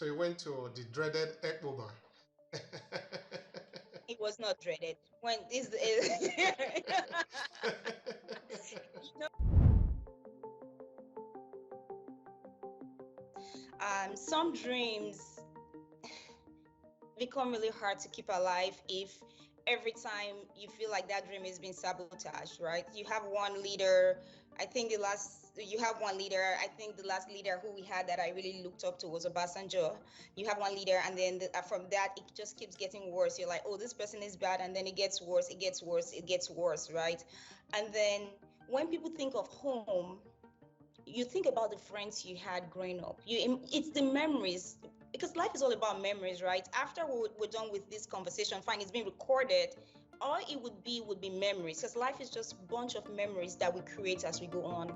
So you went to the dreaded Ekboba. It was not dreaded. When this some dreams become really hard to keep alive if every time you feel like that dream is being sabotaged, right? You have one leader. You have one leader. I think the last leader who we had that I really looked up to was Obasanjo. You have one leader, and then from that, it just keeps getting worse. You're like, oh, this person is bad, and then it gets worse, it gets worse, it gets worse, right? And then when people think of home, you think about the friends you had growing up. It's the memories, because life is all about memories, right? After we're done with this conversation, fine, it's being recorded. All it would be memories, because life is just a bunch of memories that we create as we go on.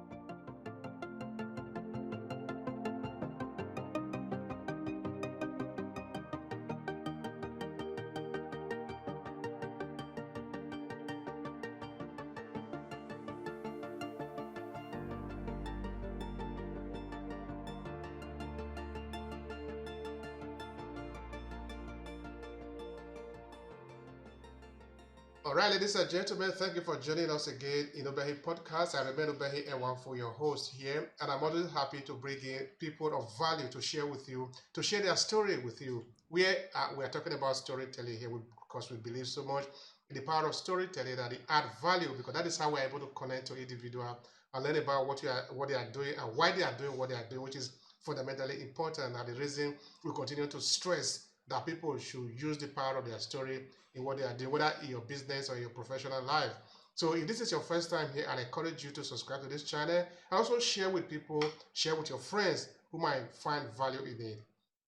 All right, ladies and gentlemen, thank you for joining us again in Obehi podcast. I remain Obehi Ewan for your host here, and I'm always happy to bring in people of value to share with you, to share their story with you. We are talking about storytelling here because we believe so much in the power of storytelling that it add value, because that is how we're able to connect to individual and learn about what they are doing and why they are doing what they are doing, which is fundamentally important, and the reason we continue to stress that people should use the power of their story in what they are doing, whether in your business or your professional life. So if this is your first time here, I encourage you to subscribe to this channel and also share with people, share with your friends who might find value in it.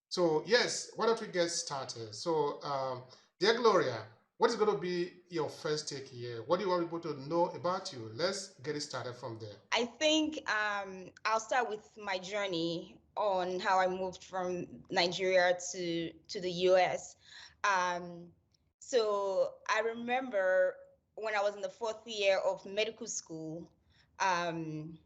So yes, why don't we get started? So dear Gloria, what is going to be your first take here? What do you want people to know about you? Let's get it started from there. I think I'll start with my journey on how I moved from Nigeria to the US. Um, so I remember when I was in the fourth year of medical school, um,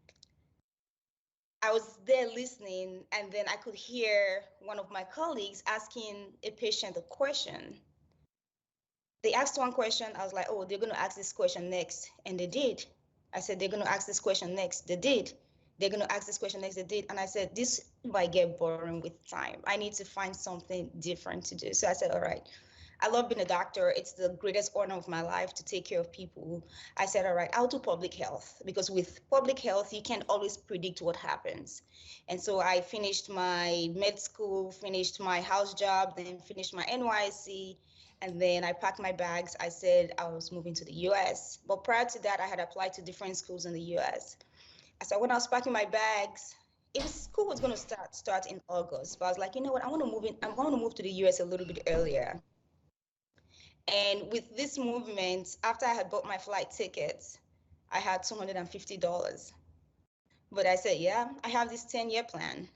I was there listening, and then I could hear one of my colleagues asking a patient a question. They asked one question. I was like, oh, they're going to ask this question next. And they did. I said, they're going to ask this question next. They did. They're going to ask this question next. They did. And I said, this might get boring with time. I need to find something different to do. So I said, all right. I love being a doctor. It's the greatest honor of my life to take care of people. I said, all right, I'll do public health, because with public health, you can't always predict what happens. And so I finished my med school, finished my house job, then finished my NYC, and then I packed my bags. I said I was moving to the US. But prior to that, I had applied to different schools in the US. So when I was packing my bags, school was going to start in August. But I was like, you know what? I want to move in. I want to move to the US a little bit earlier. And with this movement, after I had bought my flight tickets, I had $250. But I said, yeah, I have this 10-year plan.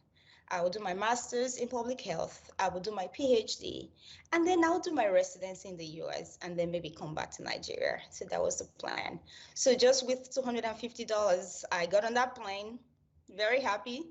I will do my master's in public health. I will do my PhD, and then I'll do my residency in the US, and then maybe come back to Nigeria. So that was the plan. So just with $250, I got on that plane, very happy.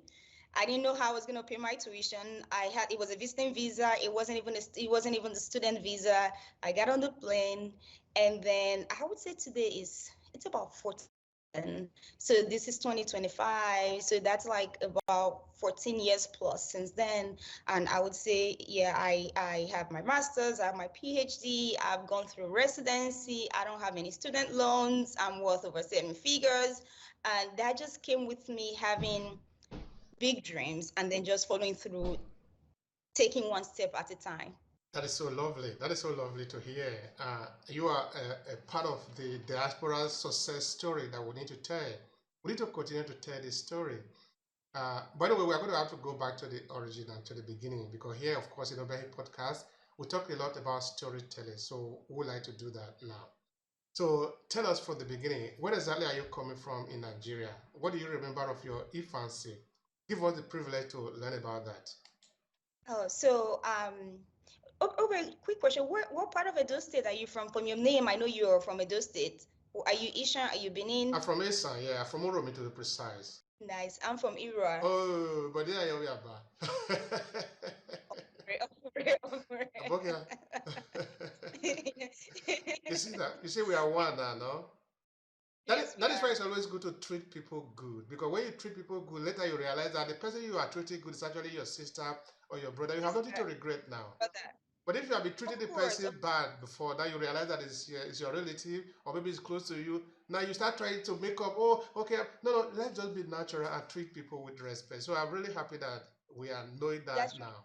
I didn't know how I was going to pay my tuition. It was a visiting visa. It wasn't even the student visa. I got on the plane, and then I would say today it's about 14. So this is 2025. So that's like about 14 years plus since then. And I would say, yeah, I have my master's, I have my PhD, I've gone through residency, I don't have any student loans, I'm worth over 7 figures. And that just came with me having big dreams and then just following through, taking one step at a time. That is so lovely. That is so lovely to hear. You are a part of the diaspora success story that we need to tell. We need to continue to tell this story. By the way, we are going to have to go back to the origin and to the beginning, because here, of course, in Obehi podcast, we talk a lot about storytelling. So we would like to do that now. So tell us from the beginning, where exactly are you coming from in Nigeria? What do you remember of your infancy? Give us the privilege to learn about that. Oh, so okay, quick question. What part of Edo State are you from? From your name, I know you're from Edo State. Are you Ishan? Are you I'm Benin? from Esan, yeah, I'm from Oromi to be precise. Nice. I'm from Ira. Oh, but yeah, yeah, we are back. You see that? You see, we are one now, no? Yes, we That is why are. it's always good to treat people good. Because when you treat people good, later you realize that the person you are treating good is actually your sister or your brother. You have nothing to Sister, regret now. brother. But if you have been treating Of the course, person bad before, that you realize that it's your relative or maybe it's close to you, now you start trying to make up, oh, okay, no, let's just be natural and treat people with respect. So I'm really happy that we are knowing that that's right. now.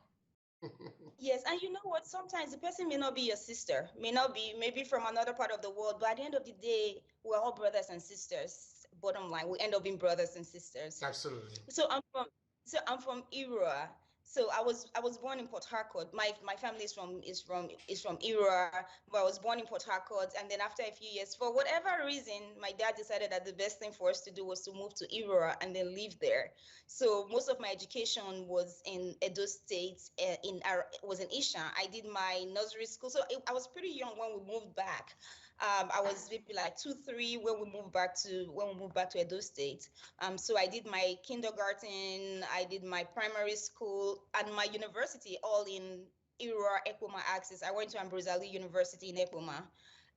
Yes, and you know what? Sometimes the person may not be your sister, may not be maybe from another part of the world, but at the end of the day, we're all brothers and sisters. Bottom line, we end up being brothers and sisters. Absolutely. So I'm from Ira. So I was born in Port Harcourt. My family is from Ira, but I was born in Port Harcourt. And then after a few years, for whatever reason, my dad decided that the best thing for us to do was to move to Ira and then live there. So most of my education was in Edo State. Was in Isha. I did my nursery school. So I was pretty young when we moved back. I was maybe like 2, 3 when we moved back to Edo State. So I did my kindergarten, I did my primary school, and my university all in Ira Ekpoma Axis. I went to Ambrosali University in Ekpoma.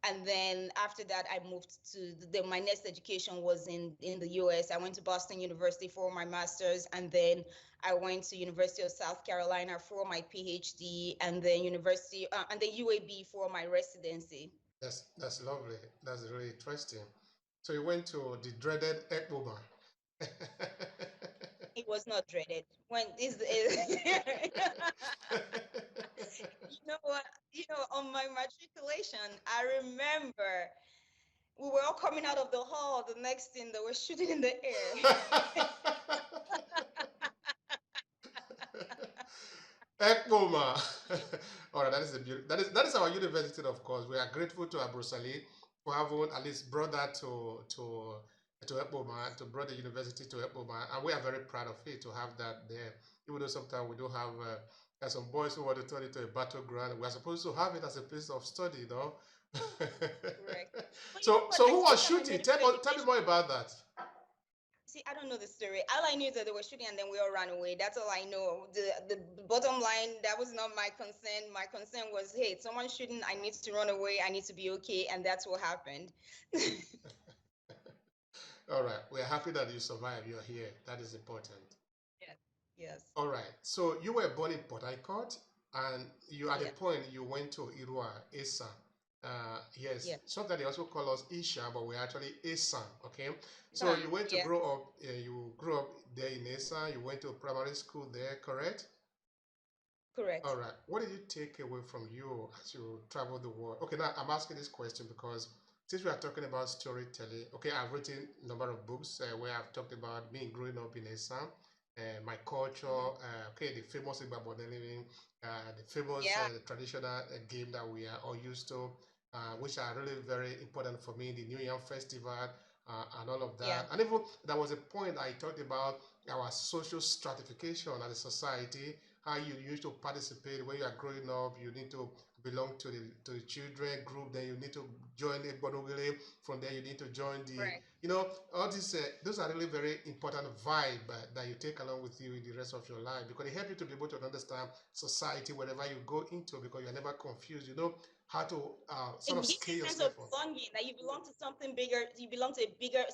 And then after that, I moved to my next education was in the US. I went to Boston University for my master's, and then I went to University of South Carolina for my PhD, and then UAB for my residency. That's lovely. That's really interesting. So you went to the dreaded Ekboma. It was not dreaded. When is you know what? On my matriculation, I remember we were all coming out of the hall. The next thing they were shooting in the air. Ekboma. All right, that is a beautiful. That is our university, of course. We are grateful to Abrosali for having at least brought that to Ekboma, to brought the university to Ekboma, and we are very proud of it to have that there. Even though sometimes we do have some boys who want to turn it into a battleground, we are supposed to have it as a place of study, you know. Correct. But you know So what? so I who still was have a shooting? medical Tell me education. more about that. See, I don't know the story. All I knew is that they were shooting and then we all ran away. That's all I know. The bottom line, that was not my concern. My concern was, hey, someone's shooting. I need to run away. I need to be okay. And that's what happened. All right, we are happy that you survived. You're here. That is important. Yes. Yes. All right. So you were born in Port Harcourt, and you at the Yeah. point you went to Irua, Esa. Yes, Yeah. sometimes they also call us Isha, but we're actually Esan. Okay. So you Done. went to Yeah. grow up. You grew up there in Esa. You went to primary school there, correct? All Correct. right. What did you take away from you as you traveled the world? Okay, now I'm asking this question because since we are talking about storytelling, okay, I've written a number of books where I've talked about me growing up in Assam, my culture, Hmm. okay, the famous Igbabo living, the famous Yeah. traditional game that we are all used to, which are really very important for me, the New Year Festival. And all of Yeah. that, and even there was a point I talked about our social stratification as a society, how you used to participate when you are growing up. You need to belong to the children group. Then you need to join a bodogele. From there, you need to join the Correct. all these. Those are really very important vibe that you take along with you in the rest of your life because they help you to be able to understand society wherever you go into because you're never confused. You know how to sort of It gives you scale a sense yourself of up. belonging that you belong to something bigger. You belong to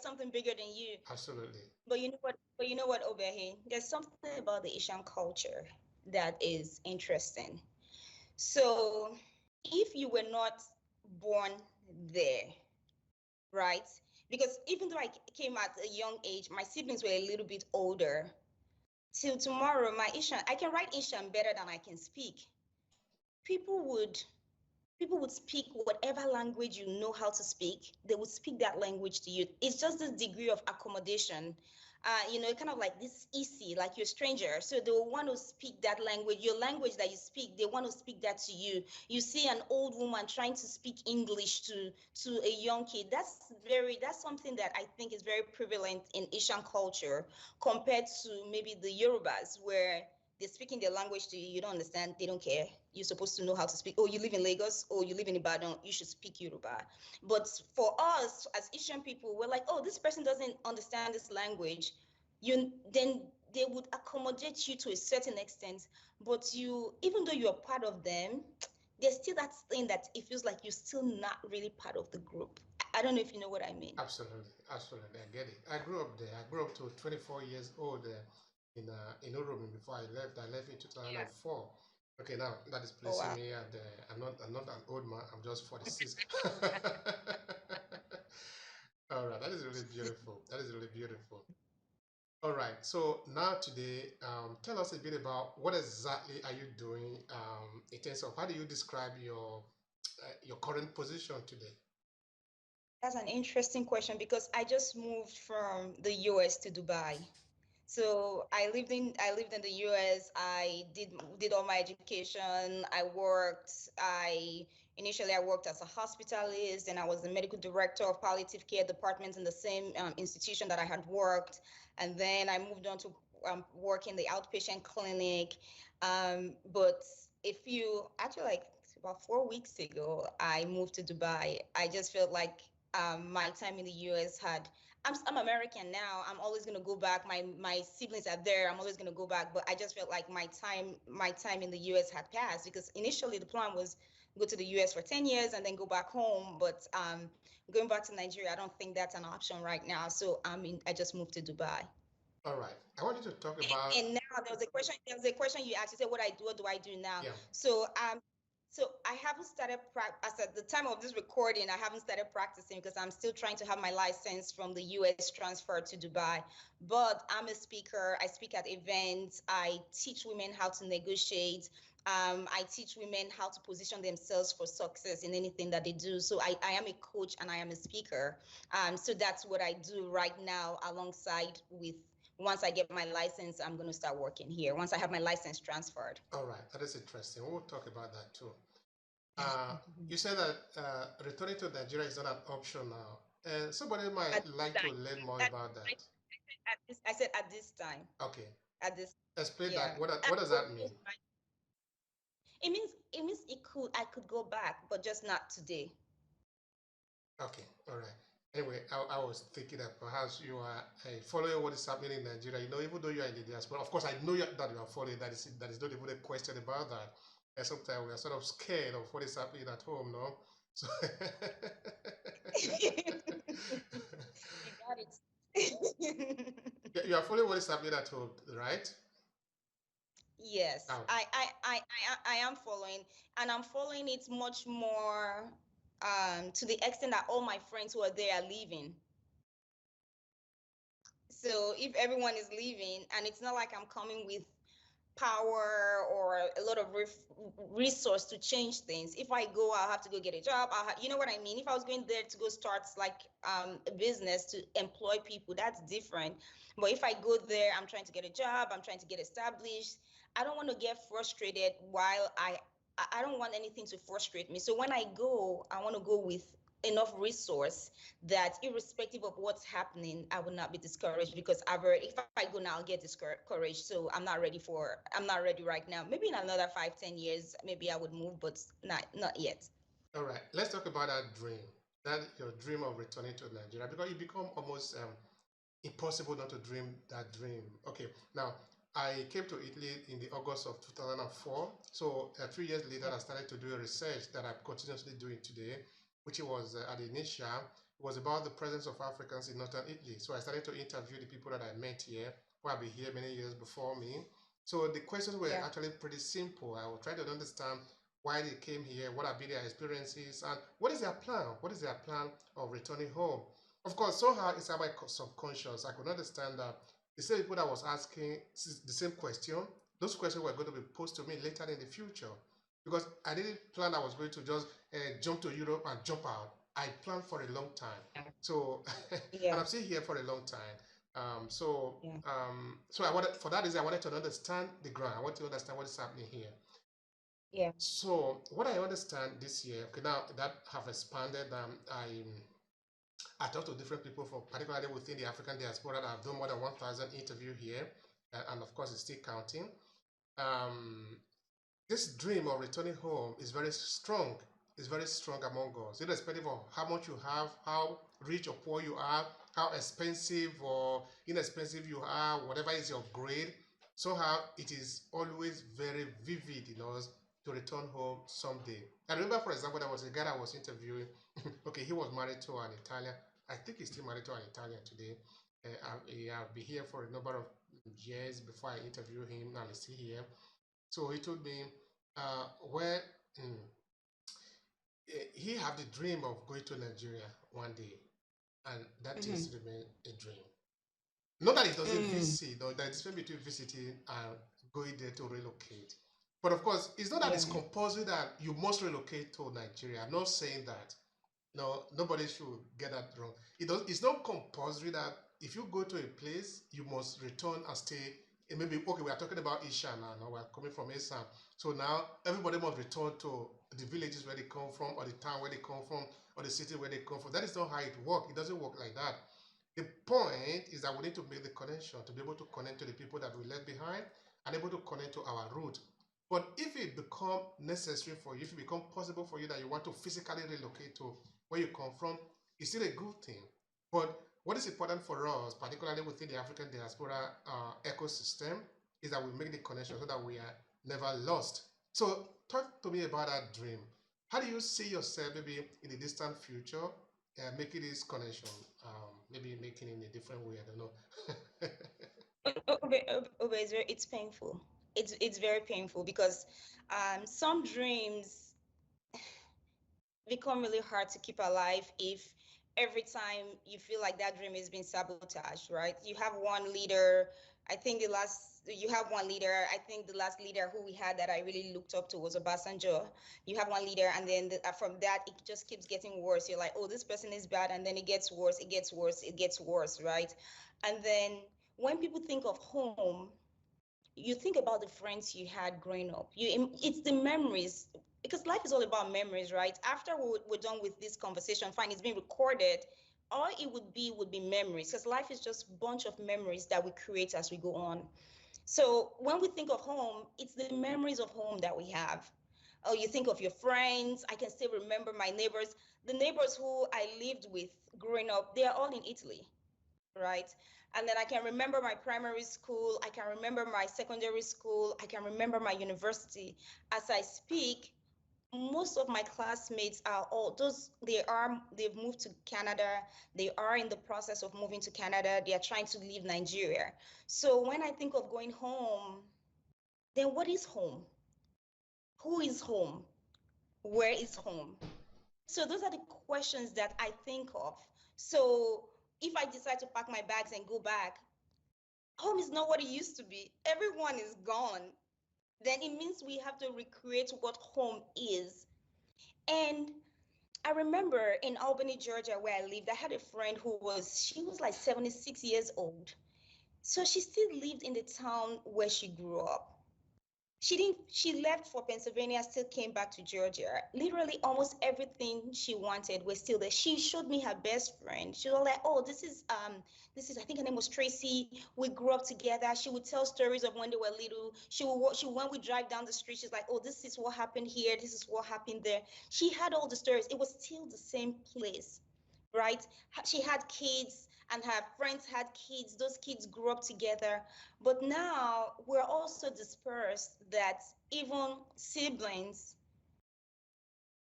something bigger than you. Absolutely. But you know what? Obehi? There's something about the Asian culture that is interesting. So, if you were not born there, right? Because even though I came at a young age, my siblings were a little bit older. Till tomorrow, my Ishan, I can write Ishan better than I can speak. People would people would speak whatever language you know how to speak. They would speak that language to you. It's just this degree of accommodation. Kind of like this easy, like you're a stranger. So they will want to speak that language, your language that you speak. They want to speak that to you. You see an old woman trying to speak English to a young kid. That's something that I think is very prevalent in Asian culture compared to maybe the Yorubas, where they're speaking their language to you, you don't understand, they don't care. You're supposed to know how to speak. Oh, you live in Lagos, or you live in Ibadan, you should speak Yoruba. But for us as Asian people, we're like, oh, this person doesn't understand this language. Then they would accommodate you to a certain extent, but even though you're part of them, there's still that thing that it feels like you're still not really part of the group. I don't know if you know what I mean. Absolutely, absolutely. I get it. I grew up there. I grew up to 24 years old in Urumin before I left. I left in Yeah. 2004. Okay, now that is Oh placing wow. me at the. I'm not an old man. I'm just 46. All right, that is really beautiful. That is really beautiful. All right, so now today, tell us a bit about what exactly are you doing in terms of how do you describe your current position today? That's an interesting question because I just moved from the US to Dubai. So I lived in the US. I did all my education. I worked as a hospitalist, and I was the medical director of palliative care department in the same institution that I had worked. And then I moved on to work in the outpatient clinic. But if you actually like about 4 weeks ago, I moved to Dubai. I just felt like my time in the US had I'm American now. I'm always gonna go back. My siblings are there. I'm always gonna go back. But I just felt like my time in the US had passed because initially the plan was go to the US for 10 years and then go back home. But going back to Nigeria, I don't think that's an option right now. So I just moved to Dubai. All right, I wanted to talk about And now there was a question you asked. You said, what do I do now? yeah. So I haven't started as at the time of this recording, I haven't started practicing because I'm still trying to have my license from the US transferred to Dubai. But I'm a speaker. I speak at events. I teach women how to negotiate. I teach women how to position themselves for success in anything that they do. So I am a coach and I am a speaker. So that's what I do right now alongside with once I get my license, I'm going to start working here. Once I have my license transferred. All right, that is interesting. We'll talk about that too. Uh, you said that returning to Nigeria is not an option now. And somebody might At this like to time, learn more at, about that. I said at this time, Okay, at this, explain yeah. that. What does that mean? It means I could go back, but just not today. Okay, all right. Anyway, I was thinking that perhaps you are following what is happening in Nigeria. Even though you are in the diaspora, of course, I know that you are following. That is not even a question about that. And sometimes we are sort of scared of what is happening at home, no? So, You got it. you are following what is happening at home, right? Yes, Oh, I am following, and I'm following it much more to the extent that all my friends who are there are leaving. So if everyone is leaving, and it's not like I'm coming with power or a lot of resource to change things. If I go, I'll have to go get a job. You know what I mean? If I was going there to go start like a business to employ people, that's different. But if I go there, I'm trying to get a job, I'm trying to get established. I don't want to get frustrated while I don't want anything to frustrate me. So when I go, I want to go with enough resource that irrespective of what's happening, I will not be discouraged because if I go now, I'll get discouraged. So I'm not ready right now. Maybe in another 5, 10 years, maybe I would move, but not yet. all right. Let's talk about that dream. That your dream of returning to Nigeria, because it become almost impossible not to dream that dream. Okay, now I came to Italy in the August of 2004. So 3 years later, Yeah. I started to do a research that I'm continuously doing today, which was at the initial it was about the presence of Africans in northern Italy. So I started to interview the people that I met here, who have been here many years before me. So the questions were Yeah. actually pretty simple. I was trying to understand why they came here, what have been their experiences, and what is their plan? What is their plan of returning home? Of course, somehow inside my subconscious, I could understand that the same people that was asking the same question, those questions were going to be posed to me later in the future. Because I didn't plan I was going to just jump to Europe and jump out. I planned for a long time. So, and Yeah. I'm still here for a long time. Yeah. So I wanted for that reason I wanted to understand the ground. I want to understand what is happening here. Yeah. So what I understand this year, okay, now that have expanded, I talked to different people from particularly within the African diaspora that have done more than 1,000 interviews here, and of course it's still counting. Um, this dream of returning home is very strong. It's very strong among us, irrespective of how much you have, how rich or poor you are, how expensive or inexpensive you are, whatever is your grade. Somehow it is always very vivid in us to return home someday. I remember, for example, there was a guy I was interviewing. Okay, he was married to an Italian. I think he's still married to an Italian today. I'll be here for a number of years before I interview him, and he's still here. So he told me where he had the dream of going to Nigeria one day, and that Mm-hmm. is remain a dream. Not that it doesn't Mm. visit, or that it's between visiting and going there to relocate. But of course, it's not that Yeah. it's compulsory that you must relocate to Nigeria. I'm not saying that. No, nobody should get that wrong. It's not compulsory that if you go to a place, you must return and stay. And maybe okay, we are talking about Isha now. Now we are coming from Isha. So now everybody must return to the villages where they come from, or the town where they come from, or the city where they come from. That is not how it works. It doesn't work like that. The point is that we need to make the connection to be able to connect to the people that we left behind and able to connect to our root. But if it become necessary for you, if it become possible for you that you want to physically relocate to where you come from, it's still a good thing. But what is important for us, particularly within the African diaspora ecosystem, is that we make the connection so that we are never lost. So talk to me about that dream. How do you see yourself maybe in the distant future making this connection? Maybe making it in a different way. I don't know. It's painful. It's very painful because some dreams become really hard to keep alive if every time you feel like that dream is being sabotaged, right? You have one leader. I think you have one leader. I think the last leader who we had that I really looked up to was Obasanjo. You have one leader, and then from that, it just keeps getting worse. You're like, oh, this person is bad, and then it gets worse, it gets worse, it gets worse, right? And then when people think of home, you think about the friends you had growing up. It's the memories, because life is all about memories, right? After we're done with this conversation, fine, it's being recorded. All it would be memories, because life is just a bunch of memories that we create as we go on. So when we think of home, it's the memories of home that we have. Oh, you think of your friends. I can still remember my neighbors. The neighbors who I lived with growing up, they are all in Italy, right? And then I can remember my primary school, I can remember my secondary school, I can remember my university. As I speak, most of my classmates are all those they've moved to Canada, they are in the process of moving to Canada, they are trying to leave Nigeria. So when I think of going home, then what is home? Who is home? Where is home? So those are the questions that I think of. So if I decide to pack my bags and go back, home is not what it used to be. Everyone is gone. Then it means we have to recreate what home is. And I remember in Albany, Georgia, where I lived, I had a friend she was like 76 years old. So she still lived in the town where she grew up. She left for Pennsylvania, still came back to Georgia. Literally almost everything she wanted was still there. She showed me her best friend. She was like, oh, this is I think her name was Tracy. We grew up together. She would tell stories of when they were little. When we drive down the street, she's like, oh, this is what happened here, this is what happened there. She had all the stories. It was still the same place, right? She had kids and her friends had kids. Those kids grew up together. But now we're also dispersed that even siblings,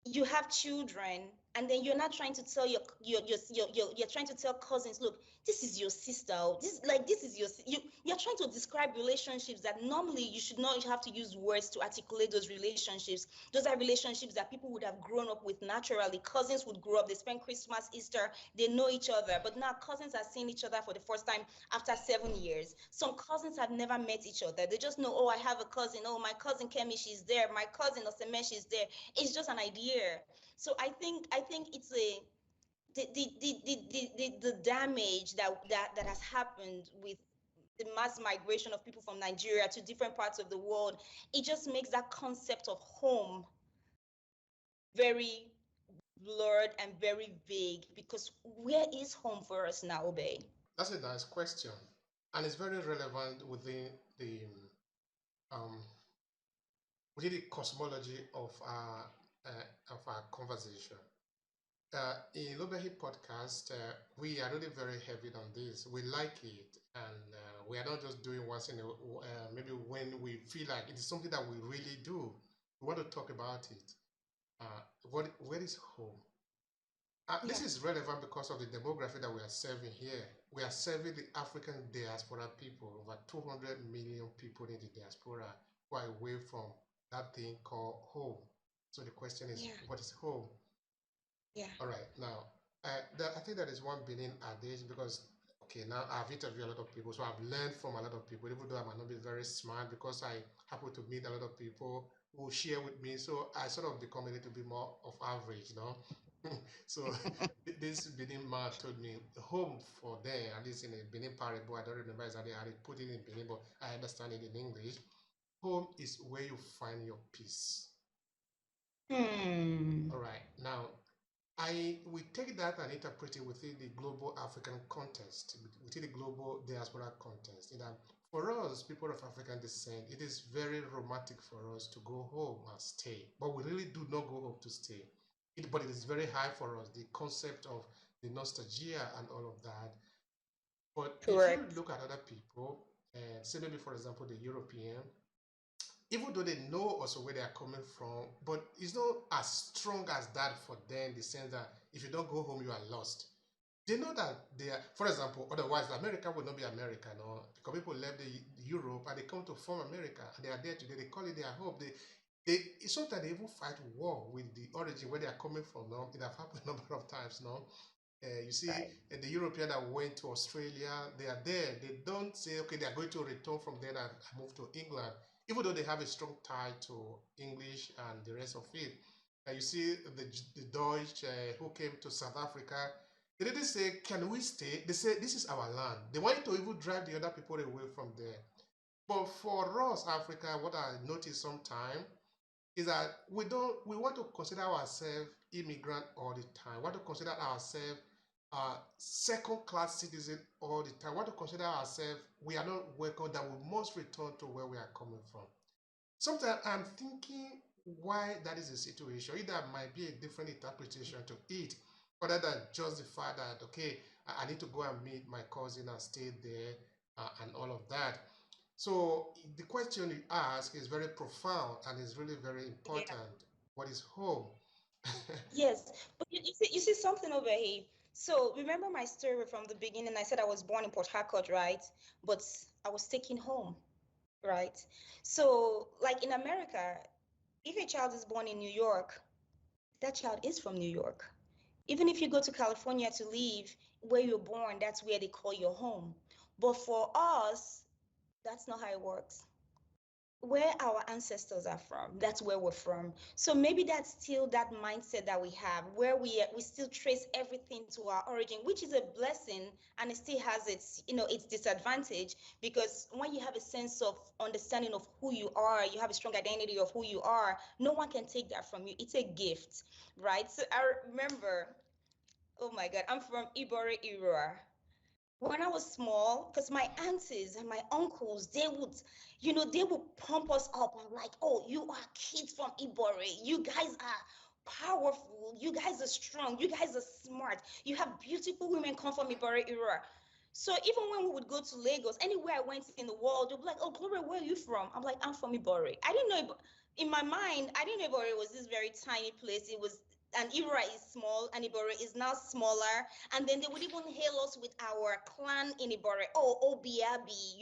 you have children, and then you're not trying to tell you're trying to tell cousins, look, this is your sister, this is you're trying to describe relationships that normally you should not have to use words to articulate those relationships. Those are relationships that people would have grown up with naturally. Cousins would grow up, they spend Christmas, Easter, they know each other. But now cousins are seeing each other for the first time after 7 years. Some cousins have never met each other. They just know, oh, I have a cousin, oh, my cousin Kemi, she's there, my cousin Oseme, she's there. It's just an idea. So I think it's the damage that has happened with the mass migration of people from Nigeria to different parts of the world. It just makes that concept of home very blurred and very vague, because where is home for us now, Obey? That's a nice question, and it's very relevant um, within the cosmology of our conversation. In Obehi podcast, we are really very heavy on this. We like it, and we are not just doing once in a maybe when we feel like it is something that we really do. we want to talk about it. Where is home? This Yeah. is relevant because of the demography that we are serving here. We are serving the African diaspora people, over 200 million people in the diaspora who are away from that thing called home. So the question is, Yeah. what is home? Yeah. All right, now, I think that is one Benin adage because, okay, now I've interviewed a lot of people, so I've learned from a lot of people, even though I might not be very smart because I happen to meet a lot of people who share with me, so I sort of become a little bit more of average, you know. So this Benin man told me home for there, at least in a Benin parable, I don't remember exactly how they put it in Benin, but I understand it in English. Home is where you find your peace. Hmm. All right, now I we take that and interpret it within the global African context, within the global diaspora context. In that for us, people of African descent, it is very romantic for us to go home and stay. But we really do not go home to stay. But it is very high for us, the concept of the nostalgia and all of that. But if you Correct. look at other people, and say maybe for example the European, even though they know also where they are coming from, but it's not as strong as that for them in the sense that if you don't go home, you are lost. They know that they are, for example, otherwise America would not be America, no, because people left the Europe and they come to form America and they are there today. They call it their home. Sometimes they even fight war with the origin where they are coming from. No, it have happened a number of times. No, you see, Right. the European that went to Australia, they are there. They don't say, okay, they are going to return from there and move to England, even though they have a strong tie to English and the rest of it. You see, the Dutch who came to South Africa, they didn't say, can we stay? They said, this is our land. They wanted to even drive the other people away from there. But for us, Africa, what I notice sometimes is that we want to consider ourselves immigrant all the time. We want to consider ourselves second class citizen all the time. We want to consider ourselves we are not welcome, that we must return to where we are coming from. Sometimes I'm thinking why that is the situation. Either might be a different interpretation to it, other than just the fact that okay, I need to go and meet my cousin and stay there and all of that. So the question you ask is very profound and is really very Yeah. important. What is home? Yes. But you see something over here. So remember my story from the beginning. I said I was born in Port Harcourt, right? But I was taken home, right? So, like in America, if a child is born in New York, that child is from New York. Even if you go to California to live, where you're born, that's where they call your home. But for us, that's not how it works. Where our ancestors are from, that's where we're from. So maybe that's still that mindset that we have, where we still trace everything to our origin, which is a blessing, and it still has its, its disadvantage, because when you have a sense of understanding of who you are, you have a strong identity of who you are, no one can take that from you. It's a gift, right? So I remember, oh my God, I'm from Ibore Ira. When I was small, because my aunties and my uncles, they would pump us up and like, oh, you are kids from Ibore. You guys are powerful. You guys are strong. You guys are smart. You have beautiful women come from Ibore era. So even when we would go to Lagos, anywhere I went in the world, they'd be like, oh, Gloria, where are you from? I'm like, I'm from Ibore. I didn't know, in my mind, I didn't know Ibore was this very tiny place. It was, and Ibora is small, and Ibore is now smaller. And then they would even hail us with our clan in Ibore, oh, Obiabi,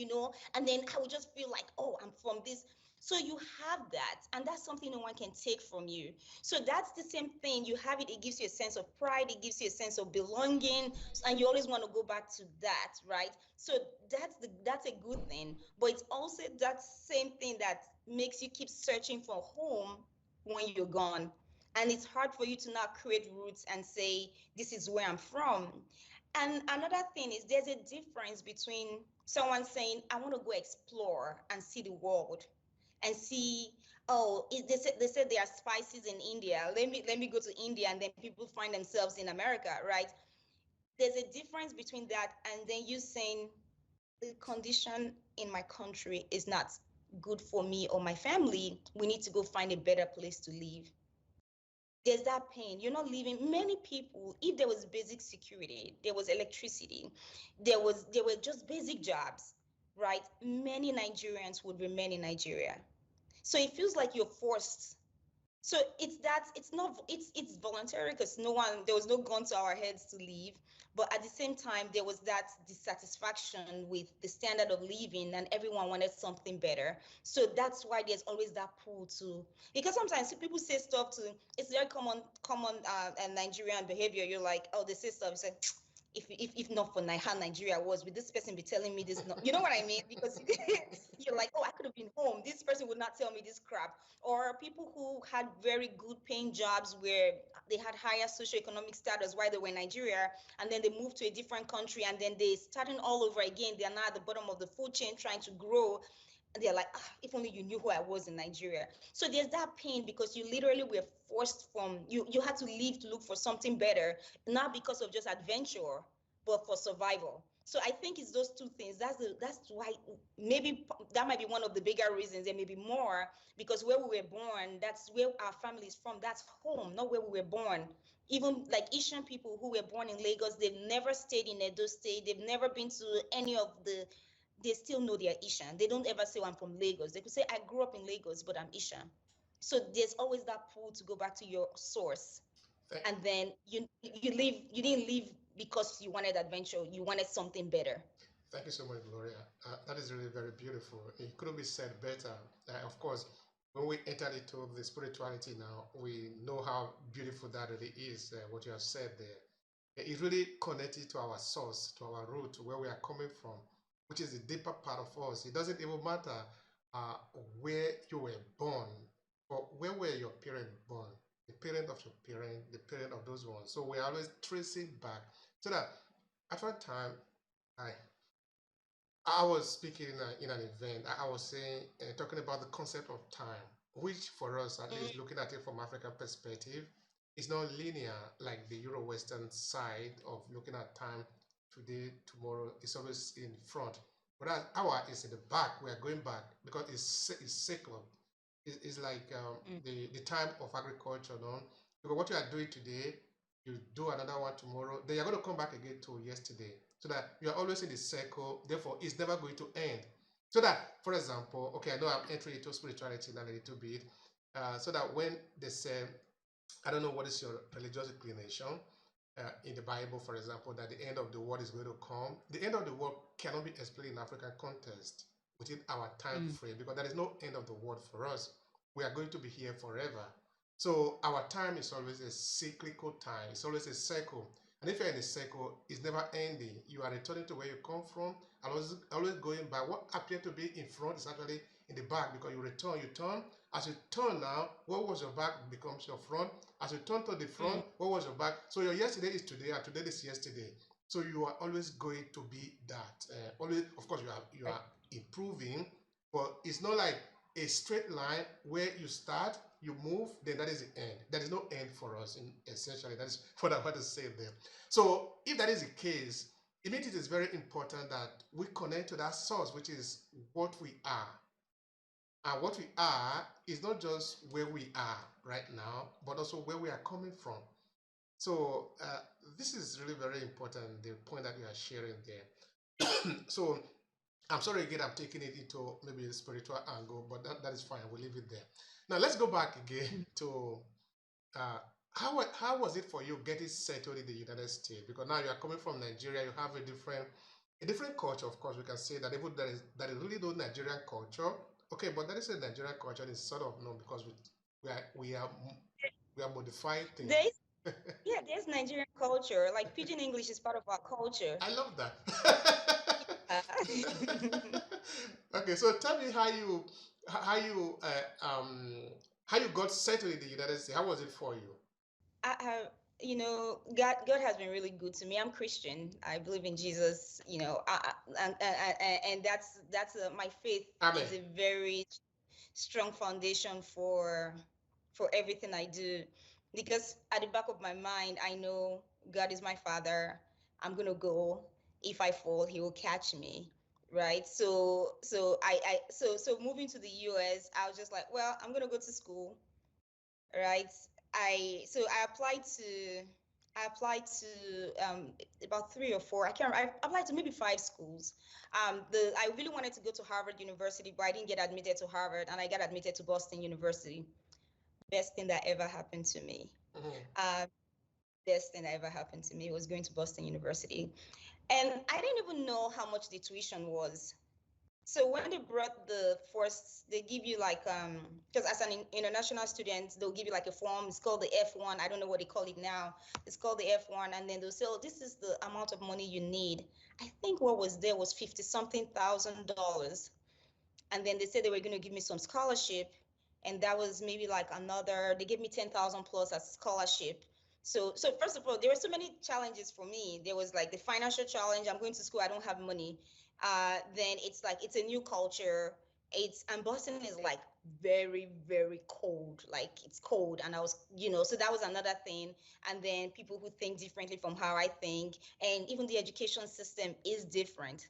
and then I would just feel like, oh, I'm from this. So you have that, and that's something no one can take from you. So that's the same thing. You have it, it gives you a sense of pride, it gives you a sense of belonging, and you always want to go back to that, right? So that's a good thing. But it's also that same thing that makes you keep searching for home when you're gone. And it's hard for you to now create roots and say, this is where I'm from. And another thing is there's a difference between someone saying, I want to go explore and see the world and see, oh, they said there are spices in India. Let me go to India, and then people find themselves in America, right? There's a difference between that and then you saying the condition in my country is not good for me or my family. We need to go find a better place to live. There's that pain. You're not living. Many people, if there was basic security, there was electricity, there were just basic jobs, right? Many Nigerians would remain in Nigeria. So it feels like you're forced. So it's voluntary because there was no gun to our heads to leave, but at the same time there was that dissatisfaction with the standard of living, and everyone wanted something better. So that's why there's always that pull to, because sometimes people say stuff to, it's very common and Nigerian behavior. You're like, oh, they say stuff, you say, if not for how Nigeria was, would this person be telling me this? You know what I mean? Because you're like, oh, I could have been home. This person would not tell me this crap. Or people who had very good paying jobs where they had higher socioeconomic status while they were in Nigeria, and then they moved to a different country, and then they starting all over again. They're now at the bottom of the food chain trying to grow. And they're like, ah, if only you knew who I was in Nigeria. So there's that pain because you literally were forced from you had to leave to look for something better, not because of just adventure, but for survival. So I think it's those two things. That's why maybe that might be one of the bigger reasons. There may be more because where we were born, that's where our family is from. That's home, not where we were born. Even like Asian people who were born in Lagos, they've never stayed in Edo State. They've never been to any of the. They still know they're Asian. They don't ever say, oh, I'm from Lagos. They could say, I grew up in Lagos, but I'm Asian. So there's always that pull to go back to your source. Thank, And then you didn't live because you wanted adventure. You wanted something better. thank you so much, Gloria. That is really very beautiful. It couldn't be said better. Of course, when we enter into the spirituality now, we know how beautiful that really is, what you have said there. It really connected to our source, to our root, where we are coming from, which is the deeper part of us. It doesn't even matter uh, where you were born, or where were your parents born, the parent of your parent, the parent of those ones. So we're always tracing back. So that at one time, I I was speaking in an event. I was saying, talking about the concept of time, which for us, at least looking at it from African perspective, is not linear like the Euro-Western side of looking at time today, tomorrow. It's always in front. But our is in the back. We are going back because it's cyclical. It's like Mm, the time of agriculture, no? Because what you are doing today, you do another one tomorrow, then you're going to come back again to yesterday. So that you're always in the circle, therefore it's never going to end. So that, for example, okay, I know I'm entering into spirituality now a little bit. So that when they say, I don't know what is your religious inclination, in the Bible, for example, that the end of the world is going to come. The end of the world cannot be explained in African context within our time mm, frame because there is no end of the world for us. We are going to be here forever. So our time is always a cyclical time. It's always a cycle. And if you're in a cycle, it's never ending. You are returning to where you come from, and always going back. What appeared to be in front is actually in the back because you turn. As you turn now, what was your back becomes your front. As you turn to the front, mm, what was your back? So your yesterday is today, and today is yesterday. So you are always going to be that. Always, of course, you right. are improving, but it's not like a straight line where you start, you move, then that is the end. There is no end for us. Essentially, that is what I want to say there. So if that is the case, it means it is very important that we connect to that source, which is what we are. And what we are is not just where we are right now, but also where we are coming from. So this is really very important, the point that you are sharing there. So I'm sorry again, I'm taking it into maybe a spiritual angle, but that is fine. We'll leave it there. Now let's go back again Mm. to uh, how was it for you getting settled in the United States? Because now you are coming from Nigeria, you have a different culture. Of course, we can say that even that is really no Nigerian culture. Okay, but that is a Nigerian culture. It's sort of no because we are we are we are modifying things. There's Yeah, there's Nigerian culture. Like pidgin English is part of our culture. I love that. Uh, Okay, so tell me how you how you got settled in the United States. How was it for you? I, God has been really good to me. I'm Christian. I believe in Jesus. And that's my faith Amen. is a very strong foundation for everything I do, because at the back of my mind I know God is my father. I'm gonna go. If I fall, he will catch me, right? So moving to the US, I was just like, well, I'm gonna go to school, right? I applied to about three or four. I applied to maybe five schools. I really wanted to go to Harvard University, but I didn't get admitted to Harvard, and I got admitted to Boston University. best thing that ever happened to me. Uh, best thing that ever happened to me was going to Boston University. And I didn't even know how much the tuition was. So when they brought the first, they give you like because as an international student, they'll give you like a form. It's called the F1. I don't know what they call it now. It's called the F1, and then they'll say, "Oh, this is the amount of money you need." I think what was there was 50 something $1,000, and then they said they were going to give me some scholarship, and that was maybe like another. They gave me 10,000 plus as scholarship. So first of all, there were so many challenges for me. There was like the financial challenge. I'm going to school, I don't have money. Then it's like it's a new culture. It's and Boston is like very very cold. Like it's cold, and I was so that was another thing. And then people who think differently from how I think, and even the education system is different.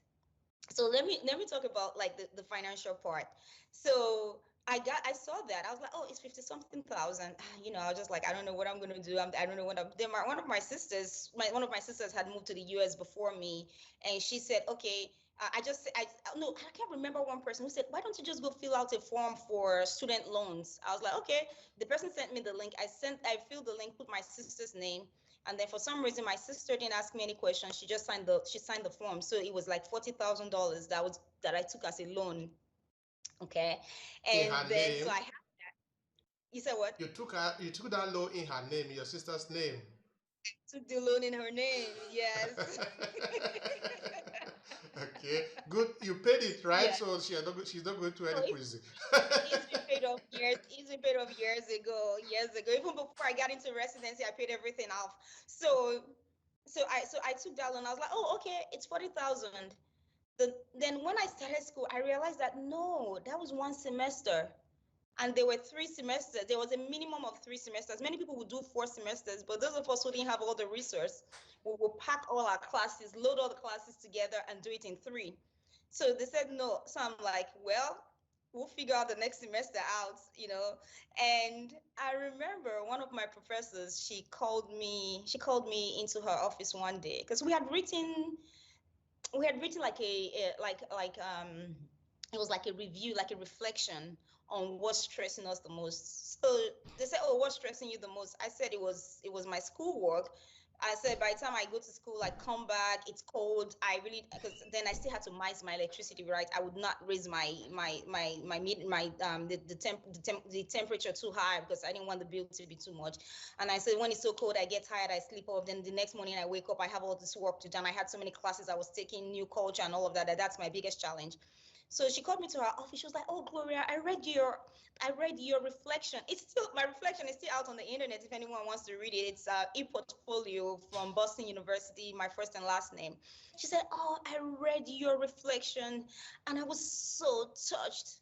So let me talk about like the financial part. So I saw that. I was like, oh, it's 50 something thousand. I was just like, I don't know what I'm gonna do. I don't know what I'm then one of my sisters, one of my sisters had moved to the US before me, and she said, okay. I no, I can't remember one person who said, why don't you just go fill out a form for student loans? I was like, okay. The person sent me the link. I filled the link, put my sister's name, and then for some reason, my sister didn't ask me any questions. She signed the form. So it was like $40,000 that I took as a loan. Okay. In And her then name, you said what? you took that loan in her name, your sister's name. Took the loan in her name. Yes. Okay, good. You paid it, right? Yeah. So she's not going to So any prison. it's been paid off years. It's been paid off years ago. Years ago. Even before I got into residency, I paid everything off. So I took that loan. I was like, oh, okay, it's 40,000. Then when I started school, I realized that no, that was one semester. And there were 3 semesters. There was a minimum of 3 semesters. Many people would do 4 semesters, but those of us who didn't have all the resource, we will pack all our classes, load all the classes together, and do it in 3. So they said no. So I'm like, well, we'll figure out the next semester out. And I remember one of my professors, she called me into her office one day because we had written like it was like a review, like a reflection on what's stressing us the most. So they said, oh, what's stressing you the most? I said it was my schoolwork. I said by the time I go to school, I come back, it's cold. I really because then I still had to minus my electricity, right? I would not raise the temperature too high because I didn't want the bill to be too much. And I said when it's so cold, I get tired, I sleep off. Then the next morning I wake up, I have all this work to do. And I had so many classes I was taking, new culture and all of that. That's my biggest challenge. So she called me to her office. She was like, "Oh, Gloria, I read your reflection. It's still my reflection is still out on the internet. If anyone wants to read it, it's e-portfolio from Boston University, my first and last name." She said, "Oh, I read your reflection, and I was so touched."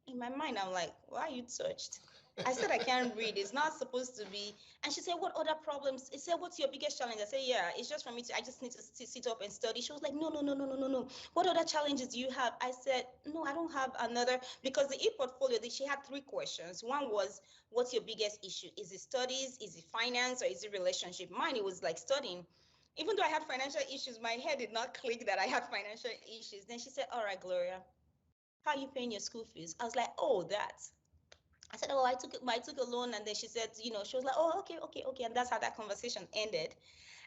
In my mind, I'm like, "Why are you touched?" I said, "I can't read. It's not supposed to be." And she said, "What other problems?" It said, "What's your biggest challenge?" I said, "Yeah, it's just for me to, I just need to sit up and study." She was like, "No, no, no, no, no, no, no. What other challenges do you have?" I said, "No, I don't have another." Because the e-portfolio, she had 3 questions. One was, "What's your biggest issue? Is it studies? Is it finance? Or is it relationship?" Mine, it was like studying. Even though I had financial issues, my head did not click that I had financial issues. Then she said, "All right, Gloria, how are you paying your school fees?" I was like, "Oh, that." I said, "Oh, I took a loan." And then she said, she was like, "Oh, okay, okay, okay." And that's how that conversation ended.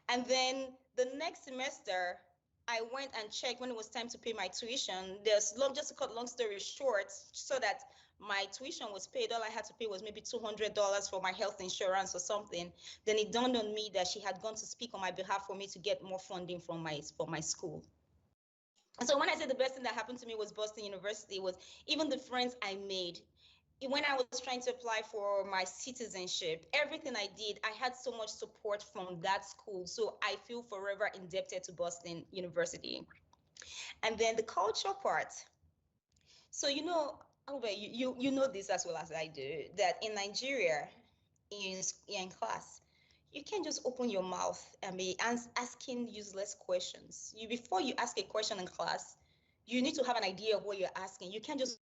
And then the next semester, I went and checked when it was time to pay my tuition. Just to cut long story short, so that my tuition was paid. All I had to pay was maybe $200 for my health insurance or something. Then it dawned on me that she had gone to speak on my behalf for me to get more funding from my school. And so when I said the best thing that happened to me was Boston University, was even the friends I made when I was trying to apply for my citizenship, everything I did, I had so much support from that school. So I feel forever indebted to Boston University. And then the culture part. So Albert, you know this as well as I do, that in Nigeria, in class, you can't just open your mouth and be asking useless questions. Before you ask a question in class, you need to have an idea of what you're asking. You can't just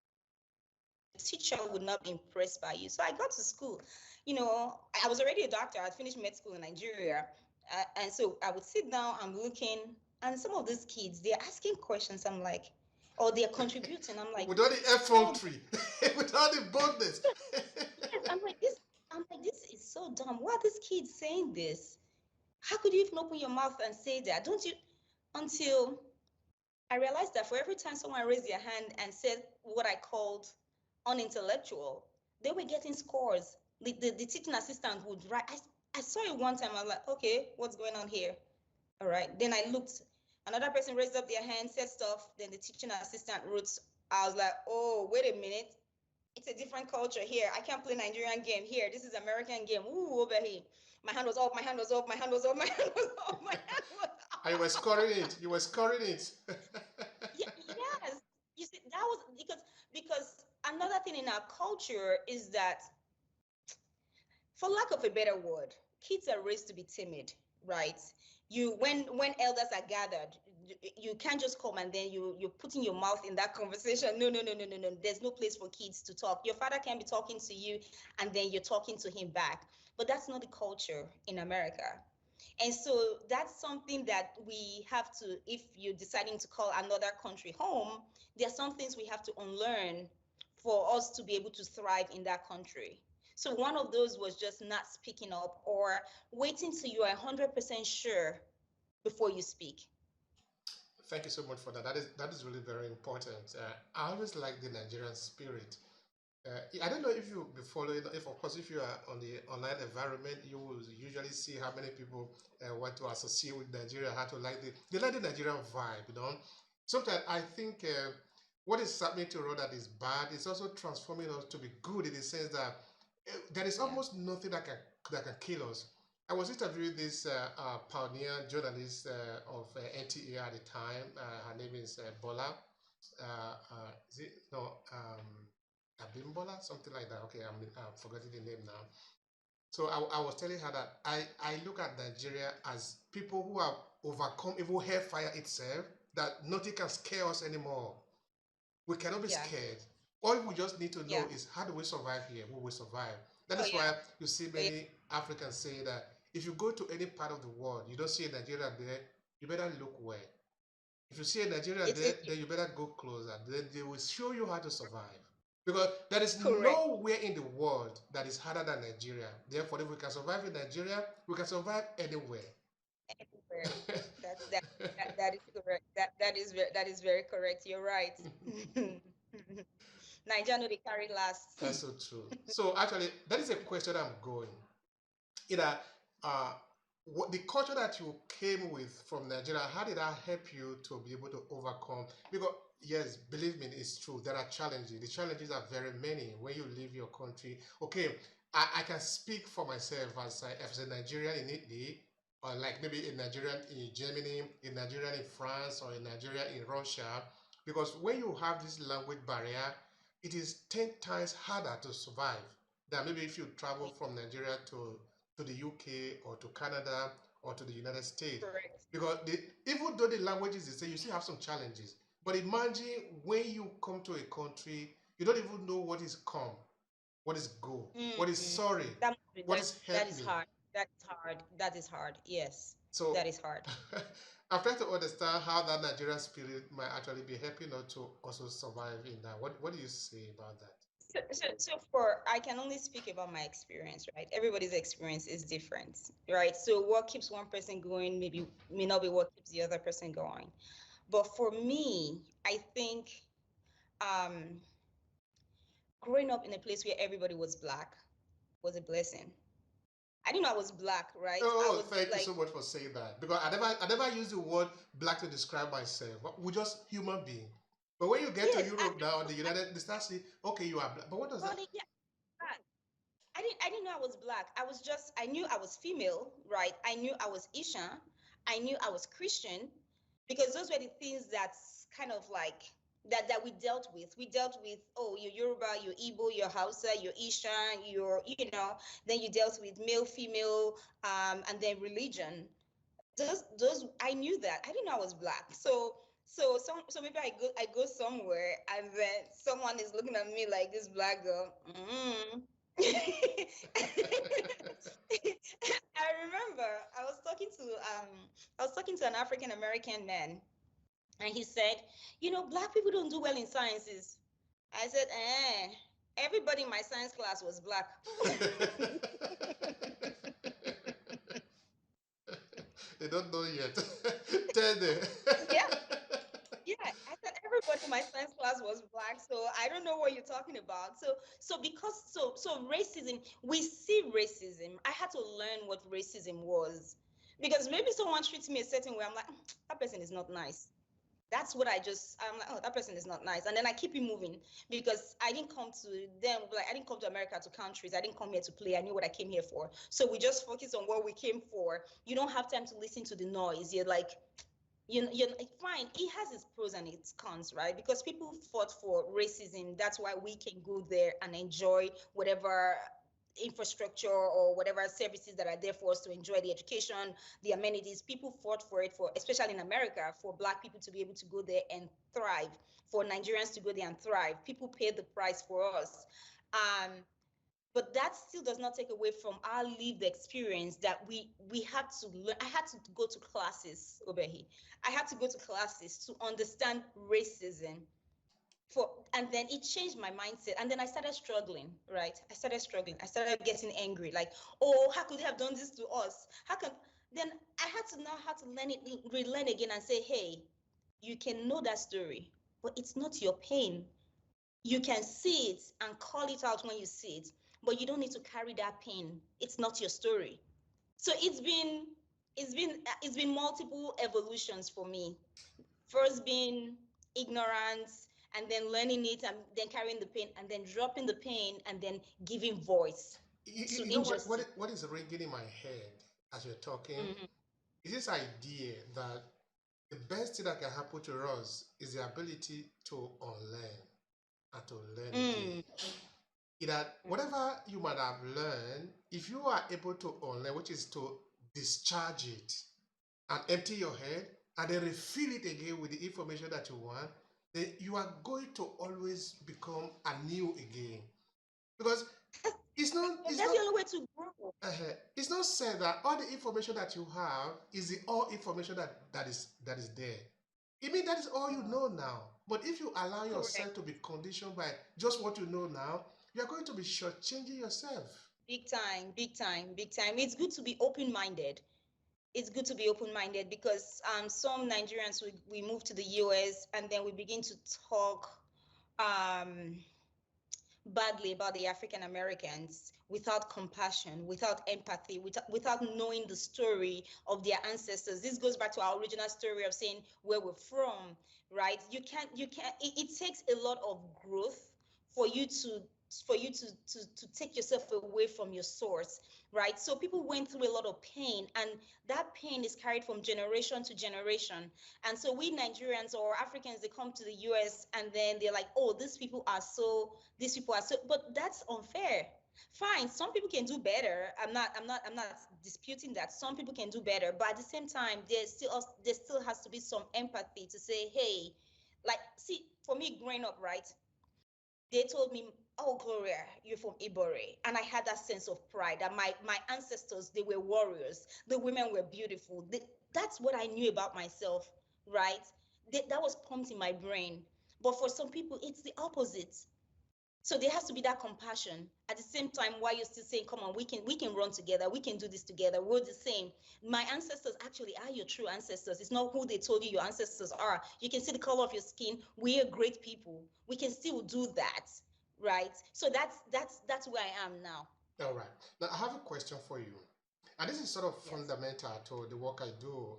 the teacher would not be impressed by you. So I got to school. I was already a doctor. I'd finished med school in Nigeria. And so I would sit down, I'm looking, and some of these kids, they're asking questions. I'm like, or they're contributing. I'm like, Without the no, effrontery, without the boldness. yes, I'm like, these why are these kids saying this? How could you even open your mouth and say that? Don't you? Until I realized that for every time someone raised their hand and said what I called unintellectual, they were getting scores. The teaching assistant would write. I saw it one time. I was like, okay, what's going on here? All right. Then I looked. Another person raised up their hand, said stuff. Then the teaching assistant wrote. I was like, oh, wait a minute. It's a different culture here. I can't play Nigerian game here. This is American game. Ooh, Obehi. My hand was up. My hand was up. My hand was up. My hand was up. My hand was up. And you were scoring it. You were scoring it. Yes. You see, that was because another thing in our culture is that, for lack of a better word, kids are raised to be timid, right? You when elders are gathered, you can't just come and then you're putting your mouth in that conversation. No, no, no, no, no, no. There's no place for kids to talk. Your father can be talking to you and then you're talking to him back. But that's not the culture in America. And so that's something that we have to, if you're deciding to call another country home, there are some things we have to unlearn for us to be able to thrive in that country. So one of those was just not speaking up or waiting till you are 100% sure before you speak. Thank you so much for that. That is really very important. I always like the Nigerian spirit. I don't know if you be following, if of course if you are on the online environment, you will usually see how many people want to associate with Nigeria, how to like they like the Nigerian vibe, you know. Sometimes I think what is happening to road that is bad is also transforming us to be good in the sense that there is Yeah. almost nothing that can kill us. I was interviewing this pioneer journalist of NTA at the time. Her name is Bola. Is it no? Abimbola, something like that. Okay, I'm forgetting the name now. So I was telling her that I look at Nigeria as people who have overcome even hellfire itself, that nothing can scare us anymore. We cannot be Yeah. scared. All we just need to know Yeah. is how do we survive here? We will survive. That Oh is yeah. why you see Oh, yeah. many Africans say that if you go to any part of the world, you don't see a Nigerian there, you better look well. If you see a Nigerian It's there, it, then you better go closer. Then they will show you how to survive. Because there is correct. nowhere in the world that is harder than Nigeria. Therefore, if we can survive in Nigeria, we can survive anywhere. Everywhere. That is correct. That is very correct. You're right. Nigeria know they carry last. That's so true. So actually, that is a question I'm going. Either uh, what the culture that you came with from Nigeria, how did that help you to be able to overcome? Because yes, believe me, it's true. There are challenges. The challenges are very many when you leave your country. Okay, I can speak for myself as a Nigerian in Italy, or like maybe a Nigerian in Germany, a Nigerian in France, or a Nigerian in Russia. Because when you have this language barrier, it is 10 times harder to survive than maybe if you travel from Nigeria to the UK or to Canada or to the United States. Correct. Because even though the language is the same, you still have some challenges. But imagine when you come to a country, you don't even know what is come, what is go, what is Mm, sorry, that what is help that is me. hard. That is hard. That is hard. Yes, So that is hard. I'm trying to understand how that Nigerian spirit might actually be helping us to also survive in that. What do you say about that? So for I can only speak about my experience, right? Everybody's experience is different, right? So what keeps one person going maybe may not be what keeps the other person going. But for me, I think um, growing up in a place where everybody was black was a blessing. I didn't know I was black, right? I Oh, was thank you like, so much for saying that. Because I never use the word black to describe myself. We're just human being. But when you get to yes, Europe now, the United, they start saying, okay, you are black. But what does that? yeah, black. I didn't know I was black. I knew I was female, right? I knew I was Isha. I knew I was Christian because those were the things that's kind of like that we dealt with. We dealt with, oh, you're Yoruba, you're Igbo, you're Hausa, you're Isha, then you dealt with male, female, and then religion. Those I knew that. I didn't know I was black. So maybe I go somewhere and then someone is looking at me like this black girl. I remember I was talking to an African American man and he said, black people don't do well in sciences. I said, everybody in my science class was black. They don't know yet. Tell them. Yeah, yeah. I thought everybody in my science class was black, so I don't know what you're talking about. So racism, we see racism. I had to learn what racism was because maybe someone treats me a certain way. I'm like, that person is not nice. That's what I'm like, oh, that person is not nice. And then I keep it moving because I didn't come to them, like, I didn't come to America to countries. I didn't come here to play. I knew what I came here for. So we just focus on what we came for. You don't have time to listen to the noise. You're like, you're fine. It has its pros and its cons, right? Because people fought for racism. That's why we can go there and enjoy whatever infrastructure or whatever services that are there for us to enjoy the education, the amenities. People fought for it, for especially in America, for black people to be able to go there and thrive, for Nigerians to go there and thrive. People paid the price for us. Um, but that still does not take away from our lived experience that we had to learn. I had to go to classes, Obehi. I had to go to classes to understand racism. For and then it changed my mindset. And then I started struggling, right? I started struggling. I started getting angry, like, oh, how could they have done this to us? How can then I had to now how to learn it, relearn again and say, hey, you can know that story, but it's not your pain. You can see it and call it out when you see it, but you don't need to carry that pain. It's not your story. So it's been multiple evolutions for me. First being ignorance, and then learning it, and then carrying the pain, and then dropping the pain, and then giving voice to You know injustice. what is ringing in my head as you're talking Mhm. is this idea that the best thing that can happen to us is the ability to unlearn and to learn again. Mm. That whatever you might have learned, if you are able to unlearn, which is to discharge it and empty your head and then refill it again with the information that you want, then you are going to always become anew again. Because it's That's not the only way to grow. it's not said that all the information that you have is the all information that is there. I mean that is all you Mm. know now. But if you allow yourself Correct. to be conditioned by just what you know now, you are going to be shortchanging yourself. Big time, big time, big time. It's good to be open-minded. It's good to be open-minded because some Nigerians, we move to the US and then we begin to talk um, badly about the African Americans without compassion, without empathy, without knowing the story of their ancestors. This goes back to our original story of saying where we're from, right? You can't, it takes a lot of growth for you to to take yourself away from your source, right? So people went through a lot of pain, and that pain is carried from generation to generation. And so we Nigerians or Africans, they come to the US and then they're like, oh, these people are so, but that's unfair. Fine, some people can do better. I'm not disputing that. Some people can do better, but at the same time, there still has to be some empathy to say, hey, like, see, for me growing up, right? They told me, oh, Gloria, you're from Ibore. And I had that sense of pride that my ancestors, they were warriors. The women were beautiful. That's what I knew about myself, right? That was pumped in my brain. But for some people, it's the opposite. So there has to be that compassion at the same time while you're still saying, come on, we can run together, we can do this together, we're the same. My ancestors actually are your true ancestors. It's not who they told you your ancestors are. You can see the color of your skin. We are great people. We can still do that, right? So that's where I am now. All right. Now I have a question for you. And this is sort of Yes. fundamental to the work I do.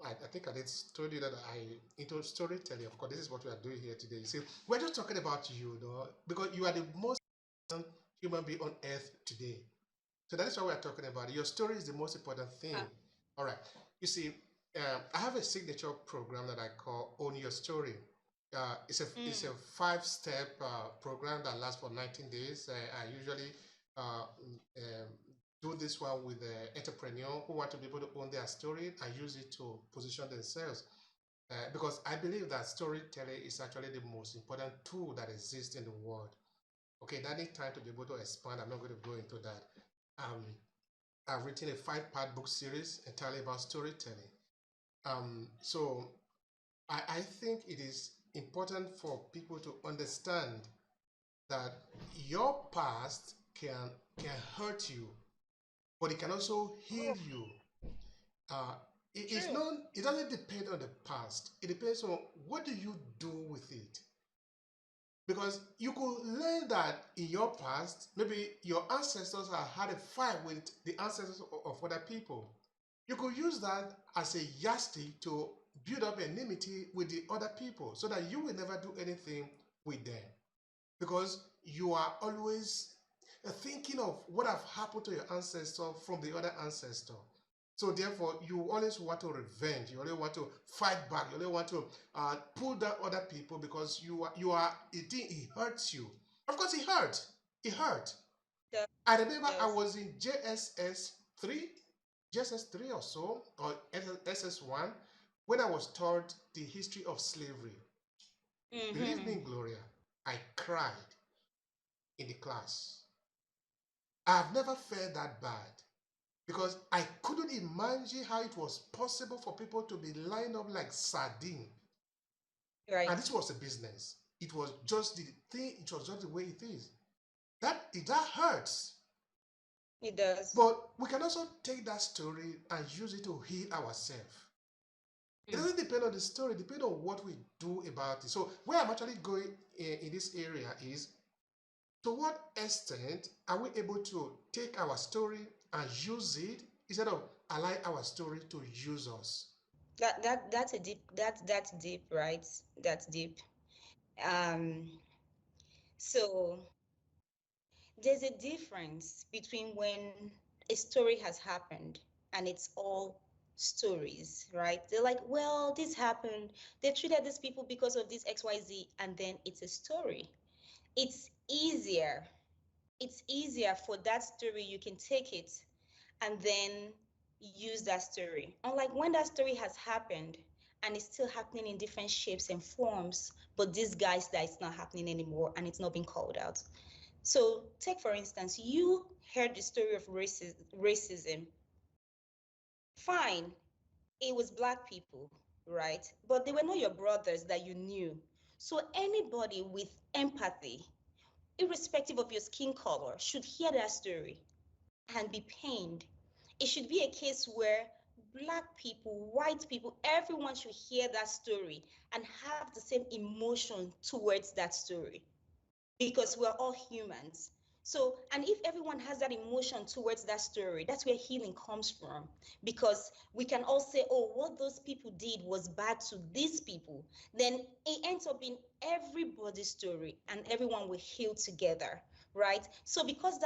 I think I did told you that I into storytelling. Of course, this is what we are doing here today. You see, we're just talking about you, though, because you are the most human being on earth today. So that is what we're talking about. Your story is the most important thing. All right. You see, I have a signature program that I call Own Your Story. It's a Mm. 5 step program that lasts for 19 days. I usually do this one with the entrepreneur who want to be able to own their story and use it to position themselves. Because I believe that storytelling is actually the most important tool that exists in the world. Okay, that needs time to be able to expand. I'm not going to go into that. Um, I've written a 5 part book series entirely about storytelling. So I think it is important for people to understand that your past can hurt you, but it can also heal Oh, you. Uh, It's True. not, it doesn't depend on the past. It depends on what do you do with it. Because you could learn that in your past, maybe your ancestors have had a fight with the ancestors of other people. You could use that as a yardstick to build up enmity with the other people so that you will never do anything with them. Because you are always thinking of what have happened to your ancestor from the other ancestor. So therefore, you always want to revenge. You always want to fight back. You always want to pull down other people because it hurts you. Of course, it hurt. It hurt. Does. I remember I Does. was in JSS 3 or so, or SS1, when I was taught the history of slavery. Believe me, Mm-hmm. Gloria, I cried in the class. I've never felt that bad because I couldn't imagine how it was possible for people to be lined up like sardine. And Right. this was a business. It was just the thing, it was just the way it is. That hurts. It does. But we can also take that story and use it to heal ourselves. It Mm. doesn't depend on the story, it depends on what we do about it. So where I'm actually going in this area is to what extent are we able to take our story and use it instead of allow our story to use us? That's a deep, that's deep, right? That's deep. Um, so there's a difference between when a story has happened and it's all stories, right? They're like, well, this happened. They treated these people because of this XYZ, and then it's a story. It's easier. It's easier for that story. You can take it and then use that story. Unlike when that story has happened and it's still happening in different shapes and forms, but this guys that it's not happening anymore and it's not being called out. So take for instance, you heard the story of racism. Fine, it was black people, right? But they were not your brothers that you knew. So anybody with empathy, irrespective of your skin color, should hear that story and be pained. It should be a case where black people, white people, everyone should hear that story and have the same emotion towards that story because we're all humans. So, and if everyone has that emotion towards that story, that's where healing comes from. Because we can all say, oh, what those people did was bad to these people. Then it ends up in everybody's story and everyone will heal together, right? So, because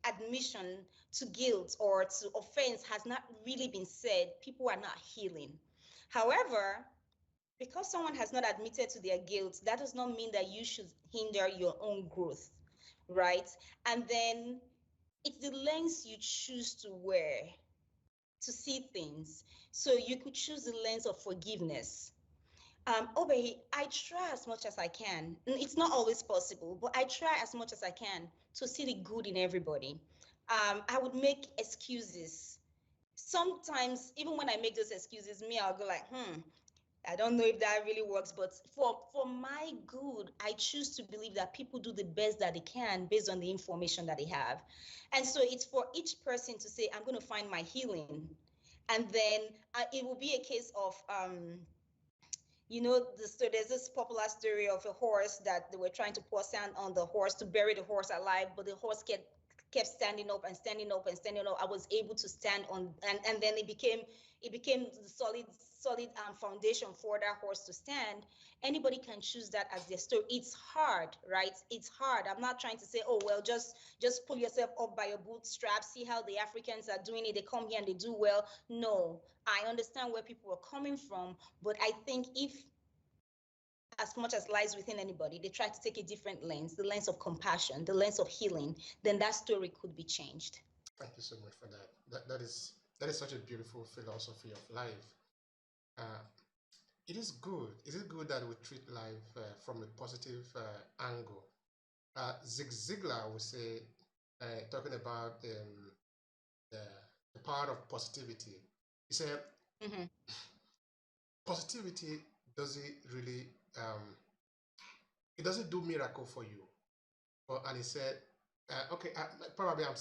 admission to guilt or to offense has not really been said, people are not healing. However, because someone has not admitted to their guilt, that does not mean that you should hinder your own growth, right? And then it's the lens you choose to wear to see things. So you could choose the lens of forgiveness. Obehi, I try as much as I can. It's not always possible, but I try as much as I can to see the good in everybody. I would make excuses. Sometimes, even when I make those excuses, me, I'll go like, I don't know if that really works, but for my good, I choose to believe that people do the best that they can based on the information that they have. And so it's for each person to say, I'm going to find my healing. And then it will be a case of, there's this popular story of a horse that they were trying to pour sand on the horse to bury the horse alive, but the horse kept standing up and standing up and standing up. I was able to stand on, and then it became the solid foundation for that horse to stand. Anybody can choose that as their story. It's hard, right? It's hard. I'm not trying to say, oh well, just pull yourself up by your bootstraps. See how the Africans are doing it. They come here and they do well. No, I understand where people are coming from, but I think if as much as lies within anybody, they try to take a different lens, the lens of compassion, the lens of healing, then that story could be changed. Thank you so much for that. That is such a beautiful philosophy of life. Uh, it is good. It is good that we treat life from a positive angle. Zig Ziglar would say, talking about the, the power of positivity. He said, Mm-hmm. positivity doesn't really, it doesn't do miracle for you. But and he said, okay, probably I'm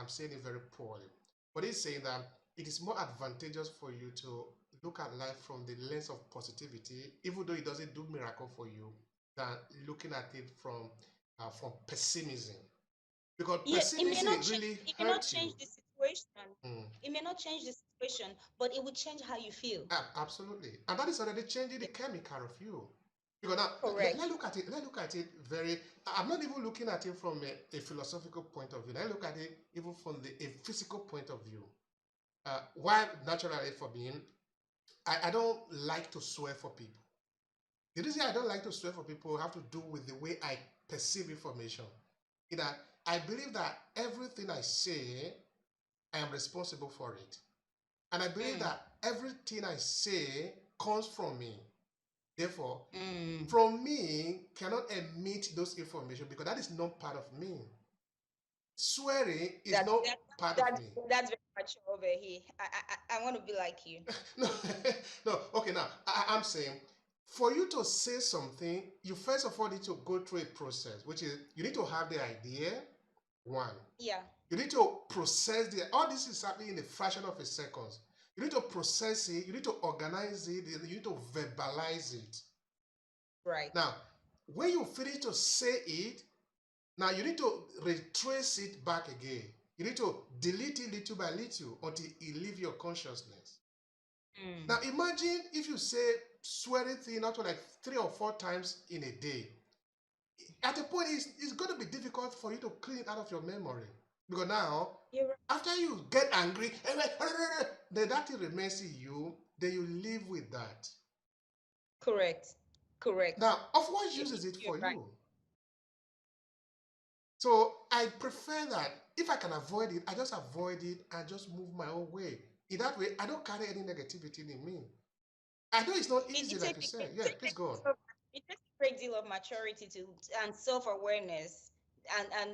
saying it very poorly, but he's saying that it is more advantageous for you to look at life from the lens of positivity, even though it doesn't do miracle for you, than looking at it from pessimism. Because Yeah, it may pessimism not change. really It may not hurts you. change the situation. Mm. It may not change the situation, but it will change how you feel. Absolutely. And that is already changing the Yeah, chemical of you. Because now, correct. let's look at it. Let's look at it very. I'm not even looking at it from a philosophical point of view. Let's look at it even from a physical point of view. Why naturally for me, I don't like to swear for people. The reason I don't like to swear for people have to do with the way I perceive information. In that I believe that everything I say, I am responsible for it. And I believe Mm, that everything I say comes from me. Therefore, mm. from me cannot emit those information because that is not part of me. Swearing is That not that part of that me. that's very mature over here. I want to be like you. No, no. Okay, now I'm saying for you to say something, you first of all need to go through a process, which is you need to have the idea. One, Yeah, you need to process the. All this is happening in a fraction of a second. You need to process it. You need to organize it. You need to verbalize it. right. Now, when you finish to say it, now you need to retrace it back again. You need to delete it little by little until it leave your consciousness. Mm. Now imagine if you say swearing thing not to like 3 or 4 times in a day. At a point, it's going to be difficult for you to clean it out of your memory. Because now, You're right. after you get angry, then that thing remains in you, then you live with that. Correct. Correct. Now, of what You, use is it you're for right. you? So I prefer that if I can avoid it, I just avoid it and just move my own way. In that way, I don't carry any negativity in me. I know it's not easy, It like takes you it said. Yeah, takes please go on. it takes a great deal of maturity to and self-awareness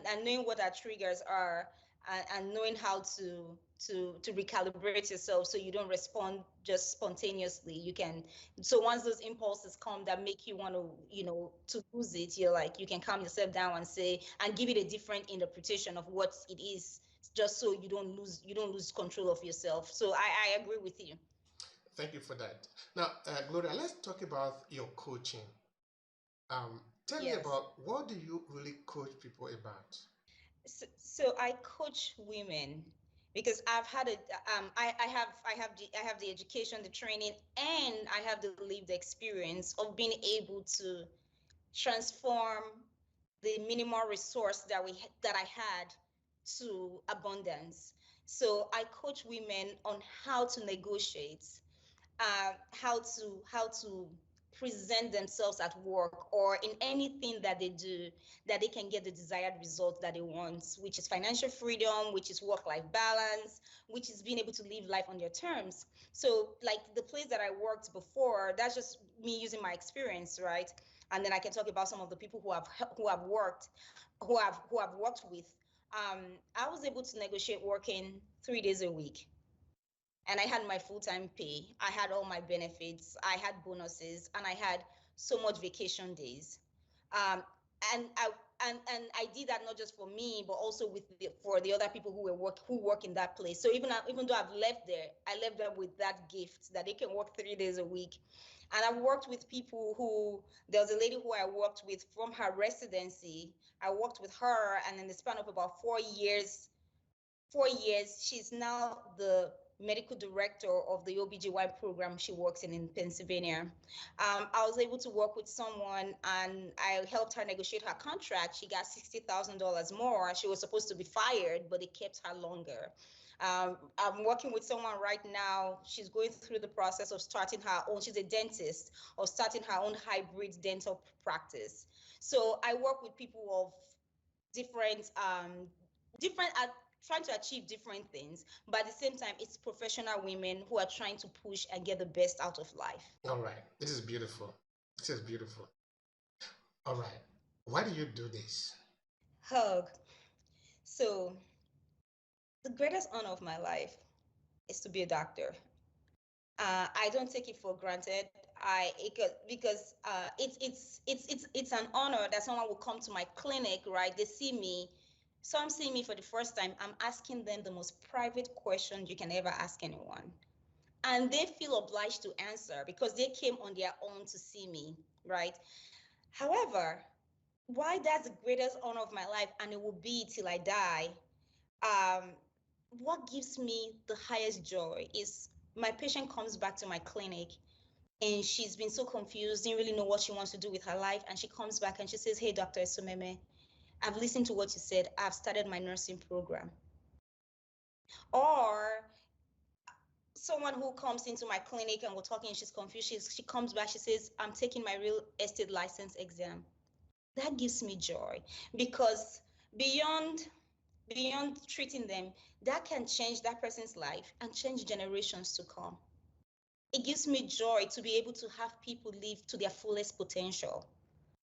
and knowing what our triggers are and knowing how to recalibrate yourself so you don't respond just spontaneously. You can so once those impulses come that make you want to to lose it, you're like you can calm yourself down and say and give it a different interpretation of what it is, just so you don't lose control of yourself. So I agree with you. Thank you for that. Now, Gloria, let's talk about your coaching. Tell me Yes. about what do you really coach people about? So I coach women because I've had a I have the education, the training, and I have the lived experience of being able to transform the minimal resource that I had to abundance. So I coach women on how to negotiate, how to present themselves at work or in anything that they do, that they can get the desired result that they want, which is financial freedom, which is work-life balance, which is being able to live life on their terms. So like the place that I worked before, that's just me using my experience, right? And then I can talk about some of the people who have worked with. I was able to negotiate working 3 days a week, and I had my full-time pay. I had all my benefits. I had bonuses, and I had so much vacation days. Um, and I did that not just for me, but also for the other people who work in that place. So even though I've left there, I left them with that gift that they can work 3 days a week. And I've worked with people who there was a lady who I worked with from her residency. I worked with her, and in the span of about 4 years, she's now the medical director of the OBGY program she works in Pennsylvania. I was able to work with someone and I helped her negotiate her contract. She got $60,000 more. She was supposed to be fired, but they kept her longer. I'm working with someone right now. She's going through the process of starting her own, she's a dentist, of starting her own hybrid dental practice. So I work with people of different trying to achieve different things, but at the same time it's professional women who are trying to push and get the best out of life. All right, this is beautiful. This is beautiful. All right, why do you do this? Hug. So the greatest honor of my life is to be a doctor. I don't take it for granted. Because it's an honor that someone will come to my clinic, right? They see me some seeing me for the first time, I'm asking them the most private question you can ever ask anyone. And they feel obliged to answer because they came on their own to see me, right? However, why that's the greatest honor of my life, and it will be till I die, um, what gives me the highest joy is my patient comes back to my clinic and she's been so confused, didn't really know what she wants to do with her life. And she comes back and she says, "Hey, Dr. Esoimeme, I've listened to what you said. I've started my nursing program." Or someone who comes into my clinic and we're talking, she's confused. She comes back, she says, "I'm taking my real estate license exam." That gives me joy because beyond beyond treating them, that can change that person's life and change generations to come. It gives me joy to be able to have people live to their fullest potential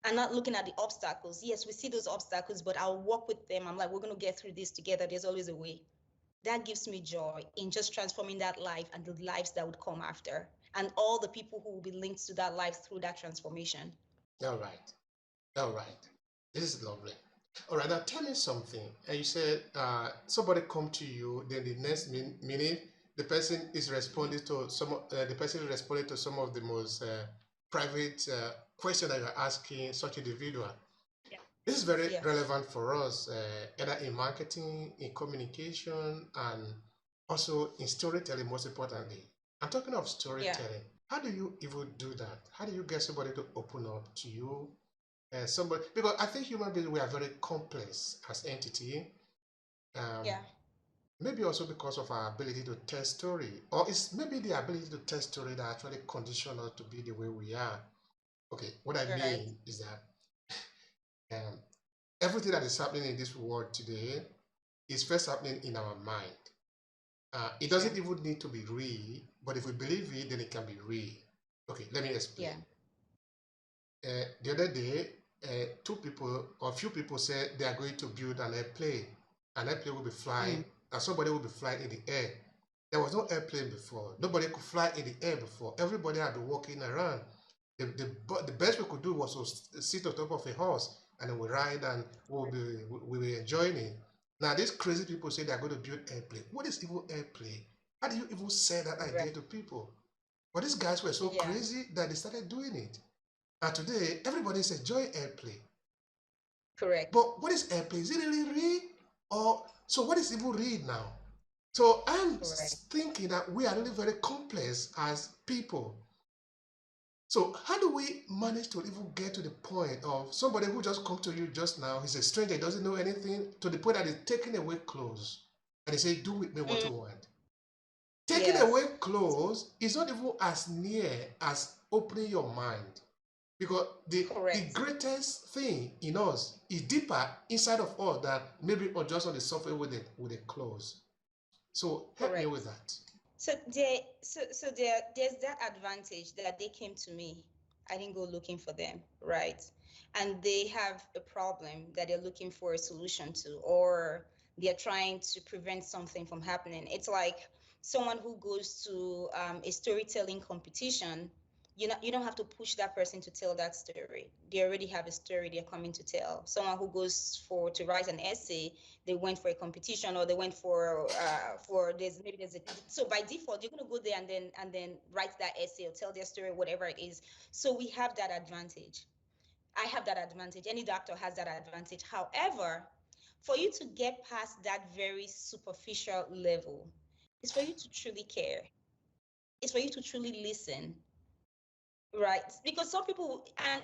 and not looking at the obstacles. Yes, we see those obstacles, but I'll walk with them. I'm like, we're going to get through this together. There's always a way. That gives me joy in just transforming that life and the lives that would come after, and all the people who will be linked to that life through that transformation. All right. All right. This is lovely. All right. Now tell me something. And you said somebody come to you, then the next minute the person is responding to some of the most private question that you're asking such individual. Yeah. This is very Yes. relevant for us, either in marketing, in communication, and also in storytelling, most importantly. I'm talking of Yeah. storytelling. How do you even do that? How do you get somebody to open up to you? Somebody, because I think human beings, we are very complex as entity. Um, Yeah. Maybe also because of our ability to tell story, or it's maybe the ability to tell story that actually condition us to be the way we are. Okay, what I Right. mean is that um, everything that is happening in this world today is first happening in our mind. It Sure. doesn't even need to be real, but if we believe it, then it can be real. Okay, let me explain. Yeah. The other day, two people or few people said they are going to build an airplane. An airplane will be flying, and somebody will be flying in the air. There was no airplane before. Nobody could fly in the air before. Everybody had been walking around. The best we could do was to sit on top of a horse and then we ride and we'll be enjoying it. Now these crazy people say they're going to build airplane. What is even airplane? How do you even say that Right. idea to people? But these guys were so Yeah. crazy that they started doing it. And today everybody is enjoying airplane. Correct. But what is airplane? Is it really real? Or so what is even real now? So I'm Correct. thinking that we are really very complex as people. So how do we manage to even get to the point of somebody who just come to you just now, he's a stranger, he doesn't know anything, to the point that he's taking away clothes and he say, do with me what you want. Taking away Yes. clothes is not even as near as opening your mind. Because the Correct. greatest thing in us is deeper inside of us than maybe or just on the surface with the clothes. So help me with Correct. that. There's that advantage that they came to me. I didn't go looking for them, right? And they have a problem that they're looking for a solution to, or they're trying to prevent something from happening. It's like someone who goes to a storytelling competition. You don't have to push that person to tell that story. They already have a story they're coming to tell. Someone who goes for to write an essay, they went for a competition, or they went for there's a, so by default you're going to go there and then write that essay or tell their story, whatever it is. So we have that advantage. I have that advantage. Any doctor has that advantage. However, for you to get past that very superficial level, is for you to truly care. It's for you to truly listen, right? Because some people, and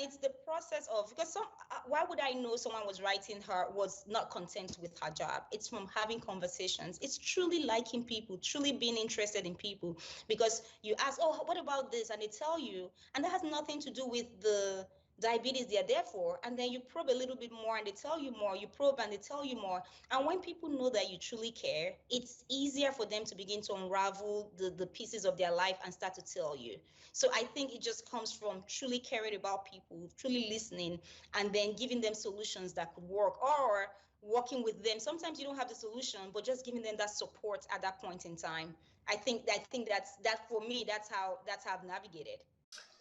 it's the process of, because some why would I know someone was writing her was not content with her job? It's from having conversations. It's truly liking people, truly being interested in people. Because you ask, oh, what about this, and they tell you, and that has nothing to do with the diabetes they're there for, and then you probe a little bit more and they tell you more, you probe and they tell you more. And when people know that you truly care, it's easier for them to begin to unravel the pieces of their life and start to tell you. So I think it just comes from truly caring about people, truly listening, and then giving them solutions that could work, or working with them. Sometimes you don't have the solution, but just giving them that support at that point in time. I think that for me, that's how I've navigated.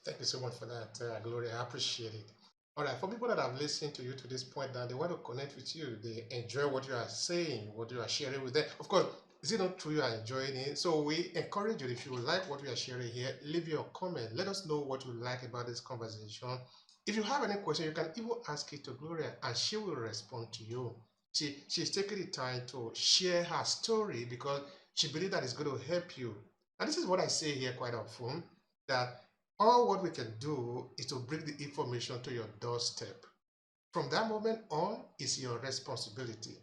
Thank you so much for that, Gloria. I appreciate it. All right, for people that have listened to you to this point, that they want to connect with you, they enjoy what you are saying, what you are sharing with them. Of course, is it not true you are enjoying it? So we encourage you, if you like what we are sharing here, leave your comment. Let us know what you like about this conversation. If you have any question, you can even ask it to Gloria, and she will respond to you. She's taking the time to share her story because she believes that it's going to help you. And this is what I say here quite often, that all what we can do is to bring the information to your doorstep. From that moment on, it's your responsibility.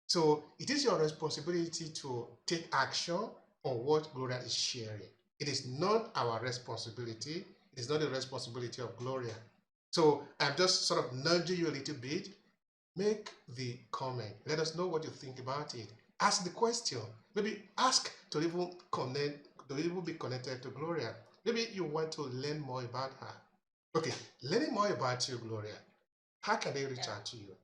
So it is your responsibility to take action on what Gloria is sharing. It is not our responsibility. It is not the responsibility of Gloria. So I'm just sort of nudging you a little bit. Make the comment. Let us know what you think about it. Ask the question. Maybe ask to even connect, to even be connected to Gloria. Maybe you want to learn more about her. Okay, learning more about you, Gloria. How can they reach out to you?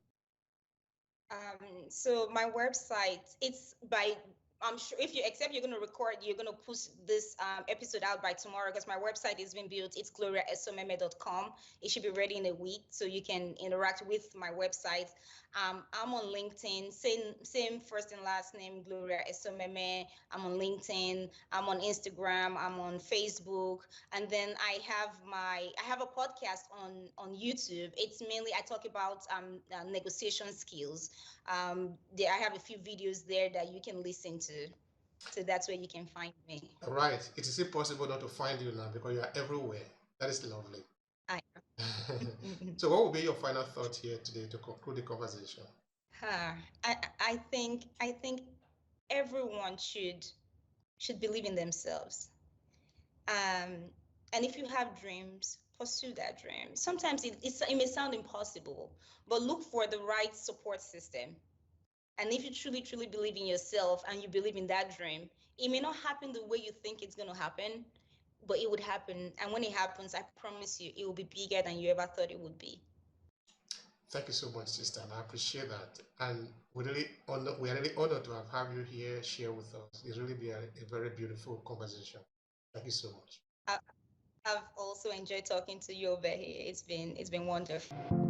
So my website, it's by, I'm sure if you accept you're going to record, you're going to push this episode out by tomorrow because my website is being built. It's gloriaesoimeme.com. It should be ready in a week so you can interact with my website. I'm on LinkedIn, same first and last name, Gloria Esoimeme. I'm on LinkedIn. I'm on Instagram. I'm on Facebook. And then I have a podcast on YouTube. It's mainly, I talk about negotiation skills. I have a few videos there that you can listen to. So that's where you can find me. Right. It is impossible not to find you now because you are everywhere. That is lovely. I So what will be your final thought here today to conclude the conversation? I think everyone should believe in themselves. And if you have dreams, pursue that dream. Sometimes it may sound impossible, but look for the right support system. And if you truly, truly believe in yourself and you believe in that dream, it may not happen the way you think it's going to happen, but it would happen. And when it happens, I promise you, it will be bigger than you ever thought it would be. Thank you so much, sister, and I appreciate that. And we are really honored to have you here share with us. It's really been a very beautiful conversation. Thank you so much. I, I've also enjoyed talking to you, Obehi. It's been wonderful.